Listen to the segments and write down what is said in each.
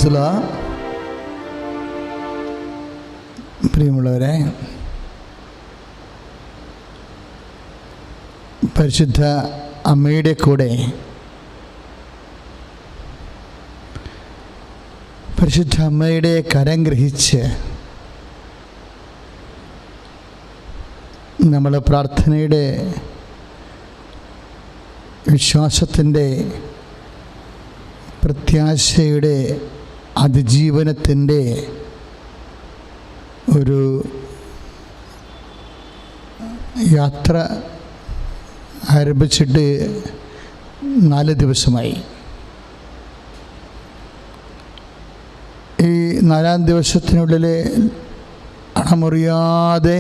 Praise the Lord. പ്രിയമുള്ളവരെ, പരിശുദ്ധ അമ്മയുടെ കൂടെ പരിശുദ്ധ അമ്മയുടെ കരം ഗ്രഹിച്ച് നമ്മൾ പ്രാർത്ഥനയുടെ വിശ്വാസത്തിൻ്റെ പ്രത്യാശയുടെ അതിജീവനത്തിൻ്റെ ഒരു യാത്ര ആരംഭിച്ചിട്ട് 4 ദിവസമായി. ഈ 4-ാം ദിവസത്തിനുള്ളിൽ അണമുറിയാതെ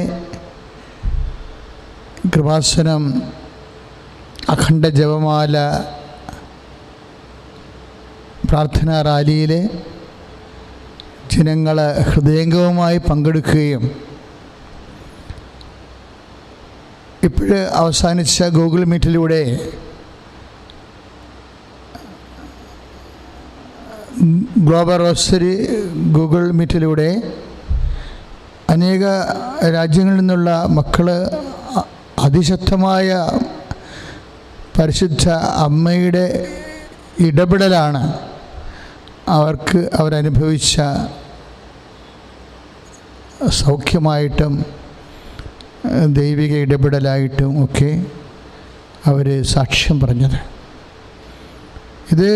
കൃപാസനം അഖണ്ഡ ജപമാല പ്രാർത്ഥനാ റാലിയിൽ ജനങ്ങൾ ഹൃദയംഗമമായി പങ്കെടുക്കുകയും ഇപ്പോഴ് അവസാനിച്ച ഗൂഗിൾ മീറ്റിലൂടെ ഗ്ലോബൽ റോസറി ഗൂഗിൾ മീറ്റിലൂടെ അനേക രാജ്യങ്ങളിൽ നിന്നുള്ള മക്കൾ അതിശക്തമായ പരിശുദ്ധ അമ്മയുടെ ഇടപെടലാണ് അവരനുഭവിച്ച സൗഖ്യമായിട്ടും ദൈവിക ഇടപെടലായിട്ടും ഒക്കെ അവർ സാക്ഷ്യം പറഞ്ഞത്. ഇത്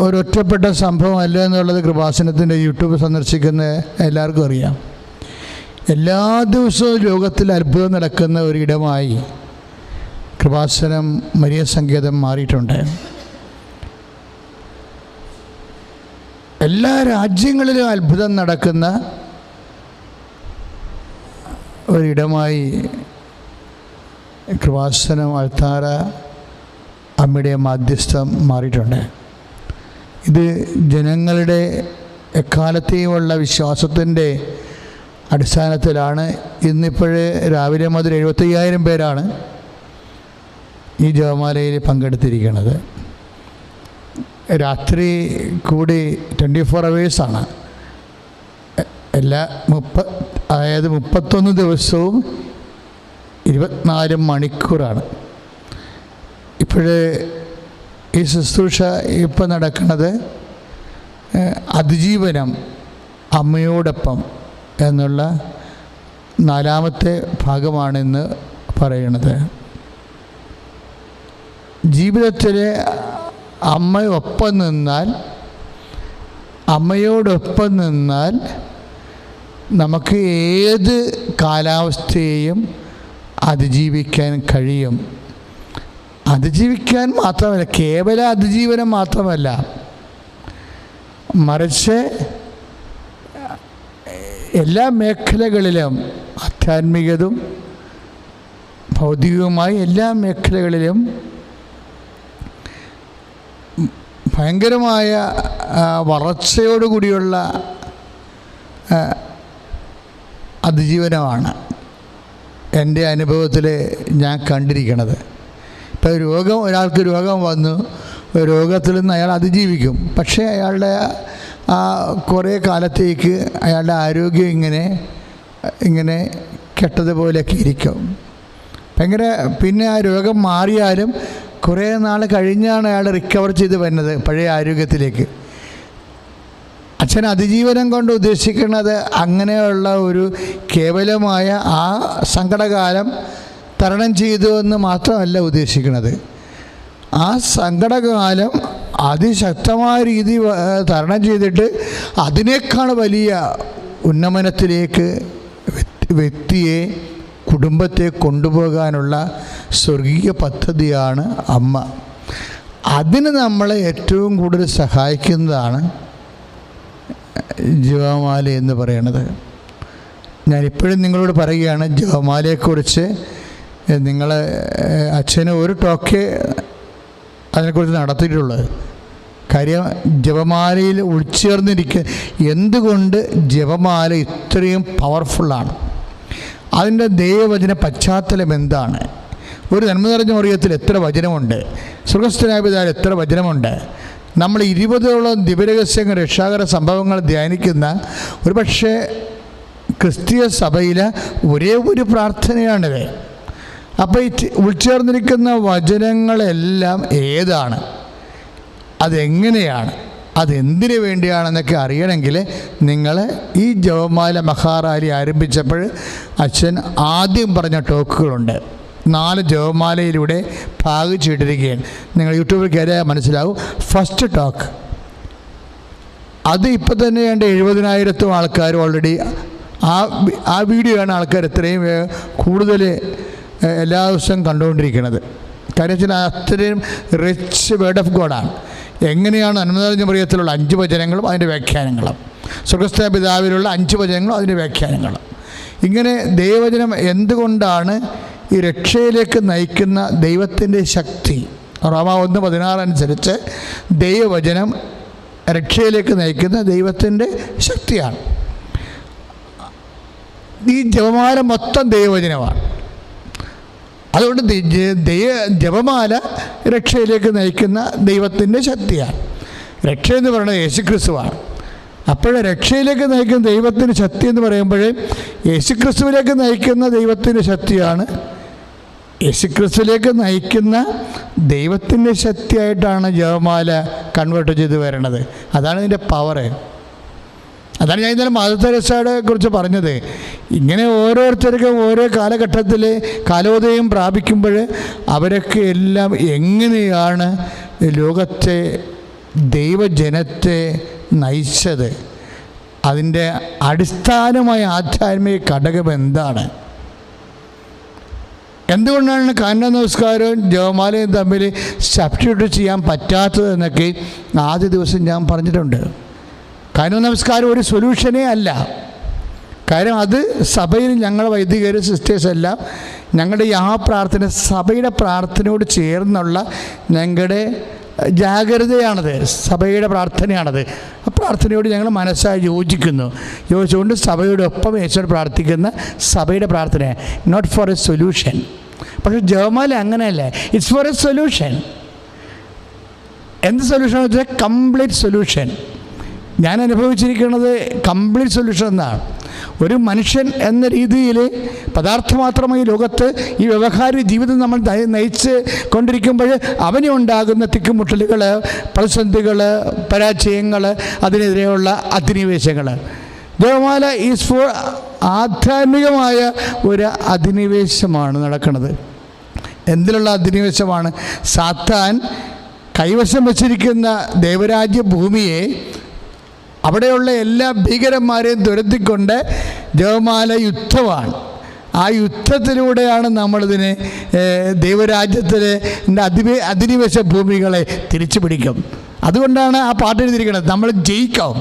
ഒരൊറ്റപ്പെട്ട സംഭവമല്ല എന്നുള്ളത് കൃപാസനത്തിൻ്റെ യൂട്യൂബ് സന്ദർശിക്കുന്ന എല്ലാവർക്കും അറിയാം. എല്ലാ ദിവസവും ലോകത്തിൽ അത്ഭുതം നടക്കുന്ന ഒരിടമായി കൃപാസനം മരിയ സങ്കേതം മാറിയിട്ടുണ്ട്. എല്ലാ രാജ്യങ്ങളിലും അത്ഭുതം നടക്കുന്ന ഒരിടമായി കൃപാസനം അൾത്താര അമ്മയുടെ മാധ്യസ്ഥം മാറിയിട്ടുണ്ട്. ഇത് ജനങ്ങളുടെ എക്കാലത്തെയുമുള്ള വിശ്വാസത്തിൻ്റെ അടിസ്ഥാനത്തിലാണ്. ഇന്നിപ്പോഴേ രാവിലെ മുതൽ 75,000 പേരാണ് ഈ ജപമാലയിൽ പങ്കെടുത്തിരിക്കുന്നത്. രാത്രി കൂടി 24 hours എല്ലാ 31 ദിവസവും 24 മണിക്കൂറാണ്. ഇപ്പോഴേ ഈ ശുശ്രൂഷ ഇപ്പം നടക്കുന്നത് അതിജീവനം അമ്മയോടൊപ്പം എന്നുള്ള 4ാമത്തെ ഭാഗമാണെന്ന് പറയുന്നത്. ജീവിതത്തിൽ അമ്മയോടൊപ്പം നിന്നാൽ നമുക്ക് ഏത് കാലാവസ്ഥയെയും അതിജീവിക്കാൻ കഴിയും. അതിജീവിക്കാൻ മാത്രമല്ല, കേവല അതിജീവനം മാത്രമല്ല, മറിച്ച് എല്ലാ മേഖലകളിലും ആധ്യാത്മികതും ഭൗതികവുമായി എല്ലാ മേഖലകളിലും ഭയങ്കരമായ വളർച്ചയോടുകൂടിയുള്ള അതിജീവനമാണ് എൻ്റെ അനുഭവത്തിൽ ഞാൻ കണ്ടിരിക്കുന്നത്. ഇപ്പോൾ ഒരാൾക്ക് രോഗം വന്നു, രോഗത്തിൽ നിന്ന് അയാൾ അതിജീവിക്കും. പക്ഷേ അയാളുടെ കുറേ കാലത്തേക്ക് അയാളുടെ ആരോഗ്യം ഇങ്ങനെ കെട്ടതുപോലെയൊക്കെ ഇരിക്കും. പിന്നെ ആ രോഗം മാറിയാലും കുറേ നാൾ കഴിഞ്ഞാണ് അയാൾ റിക്കവർ ചെയ്ത് വരുന്നത് പഴയ ആരോഗ്യത്തിലേക്ക്. അച്ഛൻ അതിജീവനം കൊണ്ട് ഉദ്ദേശിക്കുന്നത് അങ്ങനെയുള്ള ഒരു കേവലമായ ആ സങ്കടകാലം തരണം ചെയ്തു എന്ന് മാത്രമല്ല ഉദ്ദേശിക്കുന്നത്. ആ സങ്കടകാലം അതിശക്തമായ രീതി തരണം ചെയ്തിട്ട് അതിനേക്കാൾ വലിയ ഉന്നമനത്തിലേക്ക് വ്യക്തിയെ, കുടുംബത്തെ കൊണ്ടുപോകാനുള്ള സ്വർഗീയ പദ്ധതിയാണ് അമ്മ. അതിന് നമ്മളെ ഏറ്റവും കൂടുതൽ സഹായിക്കുന്നതാണ് ജപമാല എന്ന് പറയുന്നത്. ഞാനിപ്പോഴും നിങ്ങളോട് പറയുകയാണ്, ജപമാലയെക്കുറിച്ച് നിങ്ങൾ അച്ഛന് ഒരു ടോക്കേ അതിനെക്കുറിച്ച് നടത്തിയിട്ടുള്ളത്. കാര്യം ജപമാലയിൽ ഉൾച്ചേർന്നിരിക്കുക. എന്തുകൊണ്ട് ജപമാല ഇത്രയും പവർഫുള്ളാണ്? അതിൻ്റെ ദൈവവചന പശ്ചാത്തലം എന്താണ്? ഒരു നന്മ നിറഞ്ഞ മറിയത്തിൽ എത്ര വചനമുണ്ട്, സ്വർഗ്ഗസ്ഥനായ പിതാവിൽ എത്ര വചനമുണ്ട്, നമ്മൾ 20ഓളം ദിവ്യരഹസ്യങ്ങൾ രക്ഷാകര സംഭവങ്ങൾ ധ്യാനിക്കുന്ന ഒരുപക്ഷെ ക്രിസ്തീയ സഭയിലെ ഒരേ ഒരു പ്രാർത്ഥനയാണിത്. അപ്പോൾ ഈ ഉൾച്ചേർന്നിരിക്കുന്ന വചനങ്ങളെല്ലാം ഏതാണ്, അതെങ്ങനെയാണ്, അതെന്തിനു വേണ്ടിയാണെന്നൊക്കെ അറിയണമെങ്കിൽ നിങ്ങൾ ഈ ജപമാല മഹാറാലി ആരംഭിച്ചപ്പോൾ അച്ഛൻ ആദ്യം പറഞ്ഞ ടോക്കുകളുണ്ട്. 4 ജപമാലയിലൂടെ ഭാഗിച്ചിട്ടിരിക്കുകയാണ്. നിങ്ങൾ യൂട്യൂബിൽ കയറിയാൽ മനസ്സിലാവും. ഫസ്റ്റ് ടോക്ക് അത് ഇപ്പം തന്നെ ഏണ്ട 70,000 ആൾക്കാർ ഓൾറെഡി ആ വീഡിയോ ആണ് ആൾക്കാർ ഇത്രയും കൂടുതൽ എല്ലാ ദിവസവും കണ്ടുകൊണ്ടിരിക്കുന്നത്. കാര്യം വെച്ചാൽ അത്രയും റിച്ച് വേർഡ് ഓഫ് ഗോഡാണ്. എങ്ങനെയാണ് അന്മനറിഞ്ഞ മറിയത്തിലുള്ള 5 വചനങ്ങളും അതിൻ്റെ വ്യാഖ്യാനങ്ങളും, സ്വർഗ്ഗസ്ഥ പിതാവിലുള്ള 5 വചനങ്ങളും അതിൻ്റെ വ്യാഖ്യാനങ്ങളും, ഇങ്ങനെ ദൈവവചനം എന്തുകൊണ്ടാണ് ഈ രക്ഷയിലേക്ക് നയിക്കുന്ന ദൈവത്തിൻ്റെ ശക്തി. റോമ 1:16 അനുസരിച്ച് ദൈവവചനം രക്ഷയിലേക്ക് നയിക്കുന്ന ദൈവത്തിൻ്റെ ശക്തിയാണ്. ഈ ജപമാല മൊത്തം ദൈവവചനമാണ്. അതുകൊണ്ട് ജപമാല രക്ഷയിലേക്ക് നയിക്കുന്ന ദൈവത്തിൻ്റെ ശക്തിയാണ്. രക്ഷ എന്ന് പറയുന്നത് യേശുക്രിസ്തുവാണ്. അപ്പോൾ രക്ഷയിലേക്ക് നയിക്കുന്ന ദൈവത്തിൻ്റെ ശക്തി എന്ന് പറയുമ്പോൾ യേശുക്രിസ്തുവിലേക്ക് നയിക്കുന്ന ദൈവത്തിൻ്റെ ശക്തിയാണ്. യേശുക്രിസ്തുവിലേക്ക് നയിക്കുന്ന ദൈവത്തിൻ്റെ ശക്തിയായിട്ടാണ് ജപമാല കൺവേർട്ട് ചെയ്ത് വരണത്. അതാണ് ഇതിൻ്റെ പവറ്. അതാണ് ഞാൻ ഇന്നലെ മദർ തെരേസയെ കുറിച്ച് പറഞ്ഞത്. ഇങ്ങനെ ഓരോരുത്തർക്കും ഓരോ കാലഘട്ടത്തിൽ കാലോദയം പ്രാപിക്കുമ്പോൾ അവരൊക്കെ എല്ലാം എങ്ങനെയാണ് ലോകത്തെ ദൈവജനത്തെ നയിച്ചത്, അതിൻ്റെ അടിസ്ഥാനമായ ആധ്യാത്മിക ഘടകം എന്താണ്, എന്തുകൊണ്ടാണ് കാരുണ്യ നമസ്കാരവും ജപമാലയും തമ്മിൽ സബ്സ്റ്റിറ്റ്യൂട്ട് ചെയ്യാൻ പറ്റാത്തതെന്നൊക്കെ ആദ്യ ദിവസം ഞാൻ പറഞ്ഞിട്ടുണ്ട്. കാരുണ്യ നമസ്കാരം ഒരു സൊല്യൂഷനേ അല്ല. കാര്യം അത് സഭയിൽ ഞങ്ങൾ വൈദികർ സിസ്റ്റേഴ്സ് എല്ലാം ഞങ്ങളുടെ ആ പ്രാർത്ഥന സഭയുടെ പ്രാർത്ഥനയോട് ചേർന്നുള്ള ഞങ്ങളുടെ ജാഗ്രതയാണത്, സഭയുടെ പ്രാർത്ഥനയാണത്. ആ പ്രാർത്ഥനയോട് ഞങ്ങൾ മനസ്സായി യോജിച്ചുകൊണ്ട് സഭയുടെ ഒപ്പം യേശുവോട് പ്രാർത്ഥിക്കുന്ന സഭയുടെ പ്രാർത്ഥന, നോട്ട് ഫോർ എ സൊല്യൂഷൻ. പക്ഷേ ജപമാല അങ്ങനെയല്ല, ഇറ്റ്സ് ഫോർ എ സൊല്യൂഷൻ. എന്ത് സൊല്യൂഷൻ എന്ന് വെച്ചാൽ കംപ്ലീറ്റ് സൊല്യൂഷൻ. ഞാൻ അനുഭവിച്ചിരിക്കുന്നത് കംപ്ലീറ്റ് സൊല്യൂഷൻ എന്നാണ്. ഒരു മനുഷ്യൻ എന്ന രീതിയിൽ പദാർത്ഥമാത്രമായി ലോകത്ത് ഈ വ്യവഹാര ജീവിതം നമ്മൾ നയിച്ച് കൊണ്ടിരിക്കുമ്പോൾ അവന് ഉണ്ടാകുന്ന തിക്കുമുട്ടലുകൾ, പ്രതിസന്ധികൾ, പരാജയങ്ങൾ, അതിനെതിരെയുള്ള അധിനിവേശങ്ങൾ. ജപമാല ഈസ് ഫോർ ആധ്യാത്മികമായ ഒരു അധിനിവേശമാണ് നടക്കുന്നത്. എന്തിലുള്ള അധിനിവേശമാണ്? സാത്താൻ കൈവശം വച്ചിരിക്കുന്ന ദൈവരാജ്യ ഭൂമിയെ, അവിടെയുള്ള എല്ലാ ഭീകരന്മാരെയും തുരത്തിക്കൊണ്ട് ജപമാല യുദ്ധമാണ്. ആ യുദ്ധത്തിലൂടെയാണ് നമ്മളിതിനെ ദൈവരാജ്യത്തിലെ അധിനിവേശ ഭൂമികളെ തിരിച്ചു പിടിക്കും. അതുകൊണ്ടാണ് ആ പാട്ട് എഴുതിയിരിക്കുന്നത്, നമ്മൾ ജയിക്കും,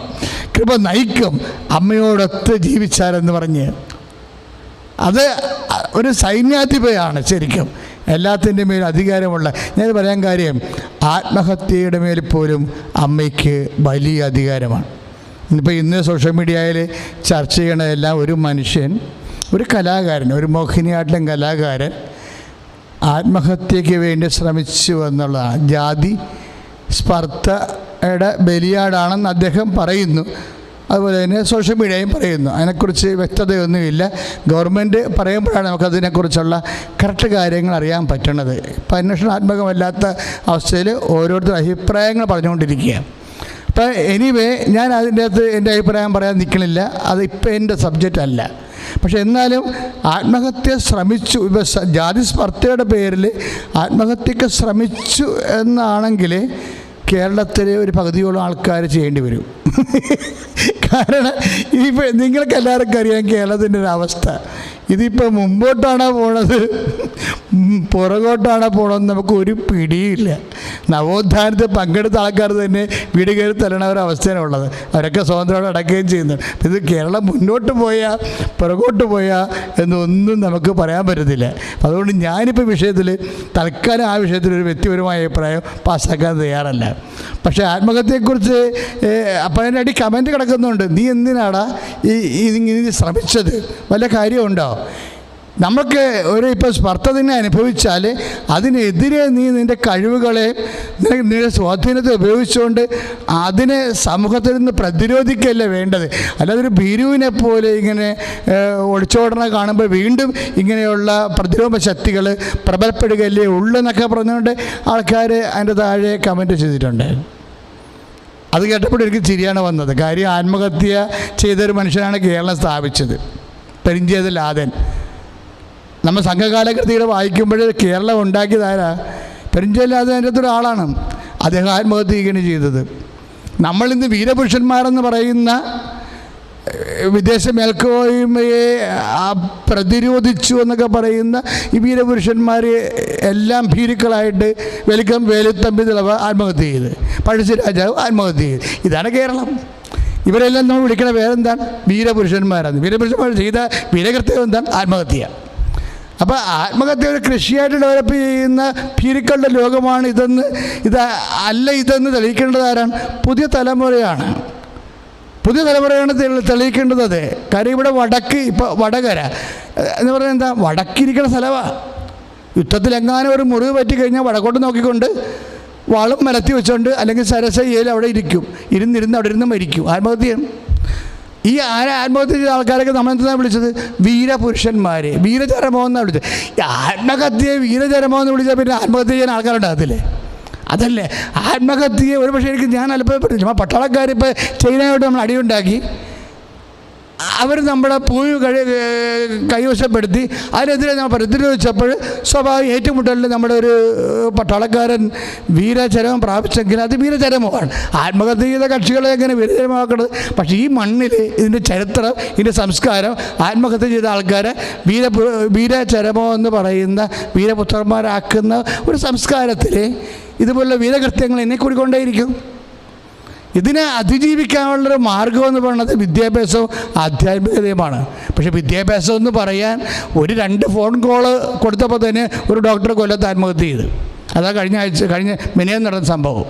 കൃപ നയിക്കും, അമ്മയോടൊത്ത് ജീവിച്ചാലെന്ന് പറഞ്ഞ്. അത് ഒരു സൈന്യാധിപയാണ് ശരിക്കും, എല്ലാത്തിൻ്റെ മേൽ അധികാരമുള്ള. ഞാൻ പറയാൻ കാര്യം, ആത്മഹത്യയുടെ മേൽ പോലും അമ്മയ്ക്ക് വലിയ അധികാരമാണ്. ഇപ്പോൾ ഇന്ന് സോഷ്യൽ മീഡിയയിൽ ചർച്ച ചെയ്യണതെല്ലാം ഒരു മനുഷ്യൻ, ഒരു കലാകാരൻ, ഒരു മോഹിനിയാട്ടം കലാകാരൻ ആത്മഹത്യയ്ക്ക് വേണ്ടി ശ്രമിച്ചു എന്നുള്ളതാണ്. ജാതി സ്പർദ്ധയുടെ ബലിയാടാണെന്ന് അദ്ദേഹം പറയുന്നു. അതുപോലെ തന്നെ സോഷ്യൽ മീഡിയയും പറയുന്നു. അതിനെക്കുറിച്ച് വ്യക്തതയൊന്നുമില്ല. ഗവൺമെൻറ് പറയുമ്പോഴാണ് നമുക്കതിനെക്കുറിച്ചുള്ള കറക്റ്റ് കാര്യങ്ങൾ അറിയാൻ പറ്റണത്. ഇപ്പം അന്വേഷണാത്മകമല്ലാത്ത അവസ്ഥയിൽ ഓരോരുത്തർ അഭിപ്രായങ്ങൾ പറഞ്ഞുകൊണ്ടിരിക്കുക. അപ്പോൾ എനിവേ ഞാൻ അതിൻ്റെ അകത്ത് എൻ്റെ അഭിപ്രായം പറയാൻ നിൽക്കണില്ല, അത് ഇപ്പം എൻ്റെ സബ്ജക്റ്റ് അല്ല. പക്ഷെ എന്നാലും ആത്മഹത്യ ശ്രമിച്ചു, ഇപ്പം ജാതി സ്പർദ്ധയുടെ പേരിൽ ആത്മഹത്യക്ക് ശ്രമിച്ചു എന്നാണെങ്കിൽ കേരളത്തിലെ ഒരു പകുതിയോളം ആൾക്കാർ ചെയ്യേണ്ടി വരും. കാരണം ഇപ്പോൾ നിങ്ങൾക്ക് എല്ലാവർക്കും അറിയാം കേരളത്തിൻ്റെ ഒരു അവസ്ഥ. ഇതിപ്പോൾ മുമ്പോട്ടാണോ പോണത് പുറകോട്ടാണോ പോകണമെന്ന് നമുക്ക് ഒരു പിടിയില്ല. നവോത്ഥാനത്തിൽ പങ്കെടുത്ത ആൾക്കാർ തന്നെ വീട് കയറി തരണ ഒരവസ്ഥയാണ് ഉള്ളത്. അവരൊക്കെ സ്വതന്ത്രമായി അടക്കുകയും ചെയ്യുന്നുണ്ട്. ഇത് കേരളം മുന്നോട്ട് പോയാൽ പുറകോട്ട് പോയാൽ എന്നൊന്നും നമുക്ക് പറയാൻ പറ്റത്തില്ല. അതുകൊണ്ട് ഞാനിപ്പോൾ വിഷയത്തിൽ തൽക്കാലം ആ വിഷയത്തിൽ ഒരു വ്യക്തിപരമായ അഭിപ്രായം പാസ്സാക്കാൻ തയ്യാറല്ല. പക്ഷേ ആത്മഹത്യയെക്കുറിച്ച് അപ്പം അതിൻ്റെ അടി കമൻറ്റ് കിടക്കുന്നുണ്ട്, നീ എന്തിനാടാ ഈ ശ്രമിച്ചത്, വല്ല കാര്യമുണ്ടോ? നമുക്ക് ഇപ്പോൾ സ്പർദ്ധനെ അനുഭവിച്ചാൽ അതിനെതിരെ നീ നിൻ്റെ കഴിവുകളെ നിന്റെ സ്വാധീനത്തെ ഉപയോഗിച്ചുകൊണ്ട് അതിനെ സമൂഹത്തിൽ നിന്ന് പ്രതിരോധിക്കുകയല്ല വേണ്ടത്. അല്ലാതെ ഒരു ഭീരുവിനെ പോലെ ഇങ്ങനെ ഒളിച്ചോടണ കാണുമ്പോൾ വീണ്ടും ഇങ്ങനെയുള്ള പ്രതിരോധ ശക്തികൾ പ്രബലപ്പെടുകയല്ലേ ഉള്ളൂ എന്നൊക്കെ പറഞ്ഞുകൊണ്ട് ആൾക്കാർ അതിൻ്റെ താഴെ കമൻറ്റ് ചെയ്തിട്ടുണ്ട്. അത് കേട്ടപ്പോൾ എനിക്ക് ചിരിയാണ് വന്നത്. കാര്യം ആത്മഹത്യ ചെയ്തൊരു മനുഷ്യനാണ് കേരളം സ്ഥാപിച്ചത്, പെരിഞ്ചേത് ലാദൻ. നമ്മൾ സംഘകാലകൃതികൾ വായിക്കുമ്പോൾ കേരളം ഉണ്ടാക്കിയതാരാ? പെരിഞ്ചേത് ലാദൻ അതിൻ്റെ അകത്തൊരാളാണ്. അദ്ദേഹം ആത്മഹത്യ ചെയ്യുകയാണ് ചെയ്തത്. നമ്മളിന്ന് വീരപുരുഷന്മാരെന്ന് പറയുന്ന വിദേശ മേൽക്കോയ്മയെ പ്രതിരോധിച്ചു എന്നൊക്കെ പറയുന്ന ഈ വീരപുരുഷന്മാർ എല്ലാം ഭീരുക്കളായിട്ട് വെൽക്കം വേലുത്തമ്പി തിളവ ആത്മഹത്യ ചെയ്ത്, പഴശ്ശിരാജാവ് ആത്മഹത്യ ചെയ്ത്. ഇതാണ് കേരളം. ഇവരെല്ലാം നമ്മൾ വിളിക്കണ പേരെന്താണ്? വീരപുരുഷന്മാരാണ്. വീരപുരുഷന്മാർ ചെയ്ത വീരകൃത്യം എന്താണ്? ആത്മഹത്യ. അപ്പോൾ ആത്മഹത്യ ഒരു കൃഷിയായിട്ട് ഡെവലപ്പ് ചെയ്യുന്ന ഭീരുക്കളുടെ ലോകമാണ് ഇതെന്ന് തെളിയിക്കേണ്ടത് ആരാണ്? പുതിയ തലമുറയാണ്. പുതിയ തലമുറയാണ് തെളിയിക്കേണ്ടത്. അത് കാര്യം ഇവിടെ ഇപ്പോൾ വടകര എന്ന് പറഞ്ഞാൽ എന്താ? വടക്കിരിക്കുന്ന സ്ഥലമാണ്. യുദ്ധത്തിലെങ്ങാനും ഒരു മുറിവ് പറ്റിക്കഴിഞ്ഞാൽ വടക്കോട്ട് നോക്കിക്കൊണ്ട് വളം മലത്തി വെച്ചുകൊണ്ട് അല്ലെങ്കിൽ സരസയിൽ അവിടെ ഇരിക്കും. ഇരുന്നിരുന്ന് അവിടെ ഇരുന്ന് മരിക്കും. ആത്മഹത്യയാണ്. ഈ ആത്മഹത്യ ചെയ്ത ആൾക്കാരൊക്കെ നമ്മളെന്താണ് വിളിച്ചത്? വീരപുരുഷന്മാർ, വീരചരമോ എന്നാണ് വിളിച്ചത്. ഈ ആത്മഹത്യയെ വീരചരമോ എന്ന് വിളിച്ചാൽ പിന്നെ ആത്മഹത്യ ചെയ്യാൻ ആൾക്കാരുണ്ടാകത്തില്ലേ? അതല്ലേ ആത്മഹത്യയെ. ഒരു പക്ഷേ എനിക്ക് ഞാൻ അല്പപ്പെട്ടു. പട്ടാളക്കാരിപ്പോൾ ചൈനയോട്ട് നമ്മൾ അടിയുണ്ടാക്കി, അവർ നമ്മുടെ ഭൂമി കൈവശപ്പെടുത്തി അതിനെതിരെ നമ്മൾ പ്രതിരോധിച്ചപ്പോൾ സ്വാഭാവിക ഏറ്റുമുട്ടലിൽ നമ്മുടെ ഒരു പട്ടാളക്കാരൻ വീരചരമം പ്രാപിച്ചെങ്കിൽ അത് വീരചരമമാണ്. ആത്മഹത്യ ചെയ്ത കക്ഷികളെ എങ്ങനെ വീരചരമാക്കുന്നത്? പക്ഷേ ഈ മണ്ണിൽ ഇതിൻ്റെ ചരിത്രം, ഇതിൻ്റെ സംസ്കാരം, ആത്മഹത്യ ചെയ്ത ആൾക്കാരെ വീരചരമോ എന്ന് പറയുന്ന വീരപുത്രന്മാരാക്കുന്ന ഒരു സംസ്കാരത്തിൽ ഇതുപോലുള്ള വീരകൃത്യങ്ങൾ എന്നെ കൂടിക്കൊണ്ടേയിരിക്കും. ഇതിനെ അതിജീവിക്കാനുള്ളൊരു മാർഗമെന്ന് പറയുന്നത് വിദ്യാഭ്യാസവും ആധ്യാത്മികതയുമാണ്. പക്ഷേ വിദ്യാഭ്യാസം എന്ന് പറയാൻ 2 ഫോൺ കോള് കൊടുത്തപ്പോൾ തന്നെ ഒരു ഡോക്ടർ കൊല്ലത്ത് ആത്മഹത്യ ചെയ്ത്. അതാ കഴിഞ്ഞ മിനിയാന്ന് നടന്ന സംഭവം.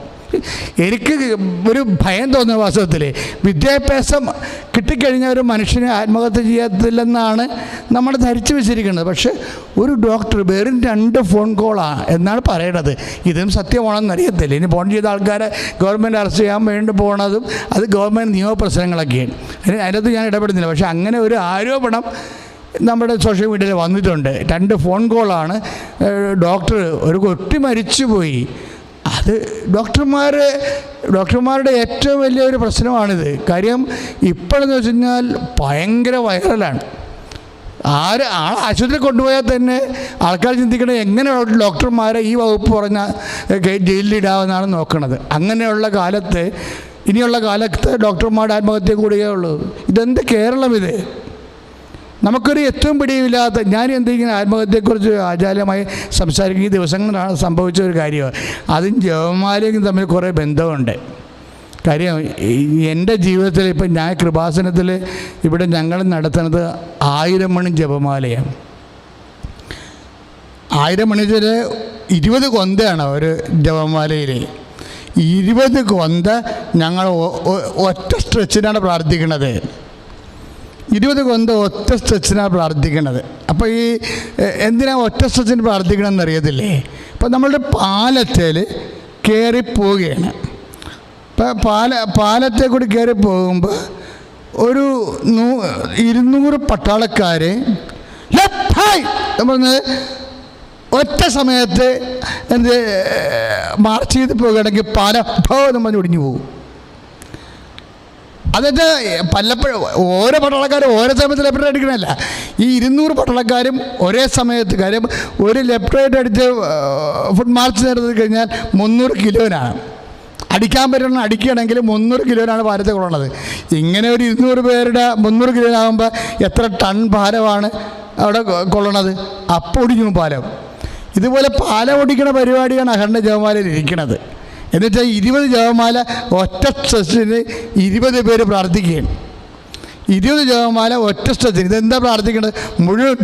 എനിക്ക് ഒരു ഭയം തോന്നുന്ന വാസ്തവത്തിൽ വിദ്യാഭ്യാസം കിട്ടിക്കഴിഞ്ഞ ഒരു മനുഷ്യനെ ആത്മഹത്യ ചെയ്യത്തില്ലെന്നാണ് നമ്മൾ ധരിച്ചു വെച്ചിരിക്കുന്നത്. പക്ഷേ ഒരു ഡോക്ടർ വെറും 2 ഫോൺ കോളാണ് എന്നാണ് പറയണത്. ഇതും സത്യമാണെന്ന് അറിയത്തില്ല. ഇനി ഫോൺ ചെയ്ത ആൾക്കാരെ ഗവൺമെൻറ് അറസ്റ്റ് ചെയ്യാൻ വേണ്ടി പോകണതും അത് ഗവൺമെൻറ് നിയമപ്രശ്നങ്ങളൊക്കെയാണ്. അതിനകത്ത് ഞാൻ ഇടപെടുന്നില്ല. പക്ഷേ അങ്ങനെ ഒരു ആരോപണം നമ്മുടെ സോഷ്യൽ മീഡിയയിൽ വന്നിട്ടുണ്ട്. 2 ഫോൺ കോളാണ്. ഡോക്ടർ ഒരു കുട്ടി മരിച്ചുപോയി. അത് ഡോക്ടർമാരുടെ ഏറ്റവും വലിയൊരു പ്രശ്നമാണിത്. കാര്യം ഇപ്പോഴെന്ന് വെച്ച് കഴിഞ്ഞാൽ ഭയങ്കര വൈറലാണ്. ആശുപത്രിയിൽ കൊണ്ടുപോയാൽ തന്നെ ആൾക്കാർ ചിന്തിക്കണത് എങ്ങനെ ഡോക്ടർമാരെ ഈ വകുപ്പ് പറഞ്ഞാൽ ജയിലിലിടാമെന്നാണ് നോക്കുന്നത്. അങ്ങനെയുള്ള കാലത്ത്, ഇനിയുള്ള കാലത്ത് ഡോക്ടർമാരുടെ ആത്മഹത്യ കൂടുകയുള്ളൂ. ഇതെന്ത് കേരളം ഇത്? നമുക്കൊരു ഏറ്റവും പിടിയില്ലാത്ത, ഞാൻ എന്തെങ്കിലും ആത്മഹത്യയെക്കുറിച്ച് ആചാര്യമായി സംസാരിക്കുന്ന ഈ ദിവസങ്ങളിലാണ് സംഭവിച്ച ഒരു കാര്യമാണ്. അതും ജപമാലയും തമ്മിൽ കുറേ ബന്ധമുണ്ട്. കാര്യം എൻ്റെ ജീവിതത്തിൽ ഇപ്പം ഞാൻ കൃപാസനത്തിൽ ഇവിടെ ഞങ്ങൾ നടത്തുന്നത് 1000 മണി ജപമാലയാണ്. 1000 മണിയിൽ 20 കൊന്തയാണ് ഒരു ജപമാലയിൽ. 20 കൊന്ത ഞങ്ങൾ ഒറ്റ സ്ട്രെച്ചിനാണ് പ്രാർത്ഥിക്കുന്നത്. 20 കൊന്ത ഒറ്റ സ്ട്രെച്ചിനാണ് പ്രാർത്ഥിക്കുന്നത്. അപ്പോൾ ഈ എന്തിനാ ഒറ്റ സ്ട്രെച്ചിന് പ്രാർത്ഥിക്കണമെന്ന് അറിയത്തില്ലേ? ഇപ്പം നമ്മളുടെ പാലത്തിൽ കയറിപ്പോവുകയാണ്. ഇപ്പം പാലത്തെ കൂടി കയറി പോകുമ്പോൾ ഒരു 200 പട്ടാളക്കാരെ നമ്മൾ ഒറ്റ സമയത്ത് മാർച്ച് ചെയ്ത് പോകുകയാണെങ്കിൽ പാലം നമ്മൾ ഒടിഞ്ഞു പോകും. അതെന്താ? പലപ്പോഴും ഓരോ പട്ടാളക്കാരും ഓരോ സമയത്ത് ലെഫ്റ്റ് റൈറ്റ് അടിക്കണമല്ല. ഈ 200 പട്ടാളക്കാരും ഒരേ സമയത്ത്, കാര്യം ഒരു ലെഫ്റ്റ് റൈറ്റ് അടിച്ച് ഫുഡ് മാർച്ച് നടത്തി കഴിഞ്ഞാൽ 300 കിലോനാണ് അടിക്കാൻ പറ്റണം. അടിക്കുകയാണെങ്കിൽ 300 കിലോനാണ് ഭാരത്തെ കൊള്ളുന്നത്. ഇങ്ങനെ ഒരു 200 പേരുടെ 300 കിലോനാകുമ്പോൾ എത്ര ടൺ ഭാരമാണ് അവിടെ കൊള്ളണത്? അപ്പോൾ ഒടിഞ്ഞു പാലം. ഇതുപോലെ പാലം ഒടിക്കണ പരിപാടിയാണ് അഖണ്ഡ ജപമാലയിൽ ഇരിക്കുന്നത്. എന്നുവെച്ചാൽ 20 ജപമാല ഒറ്റ സ്ട്രെച്ചിന് 20 പേര് പ്രാർത്ഥിക്കുകയാണ്. 20 ജപമാല ഒറ്റ സ്ട്രെച്ചിന്. ഇതെന്താ പ്രാർത്ഥിക്കേണ്ടത്? മുഴുവൻ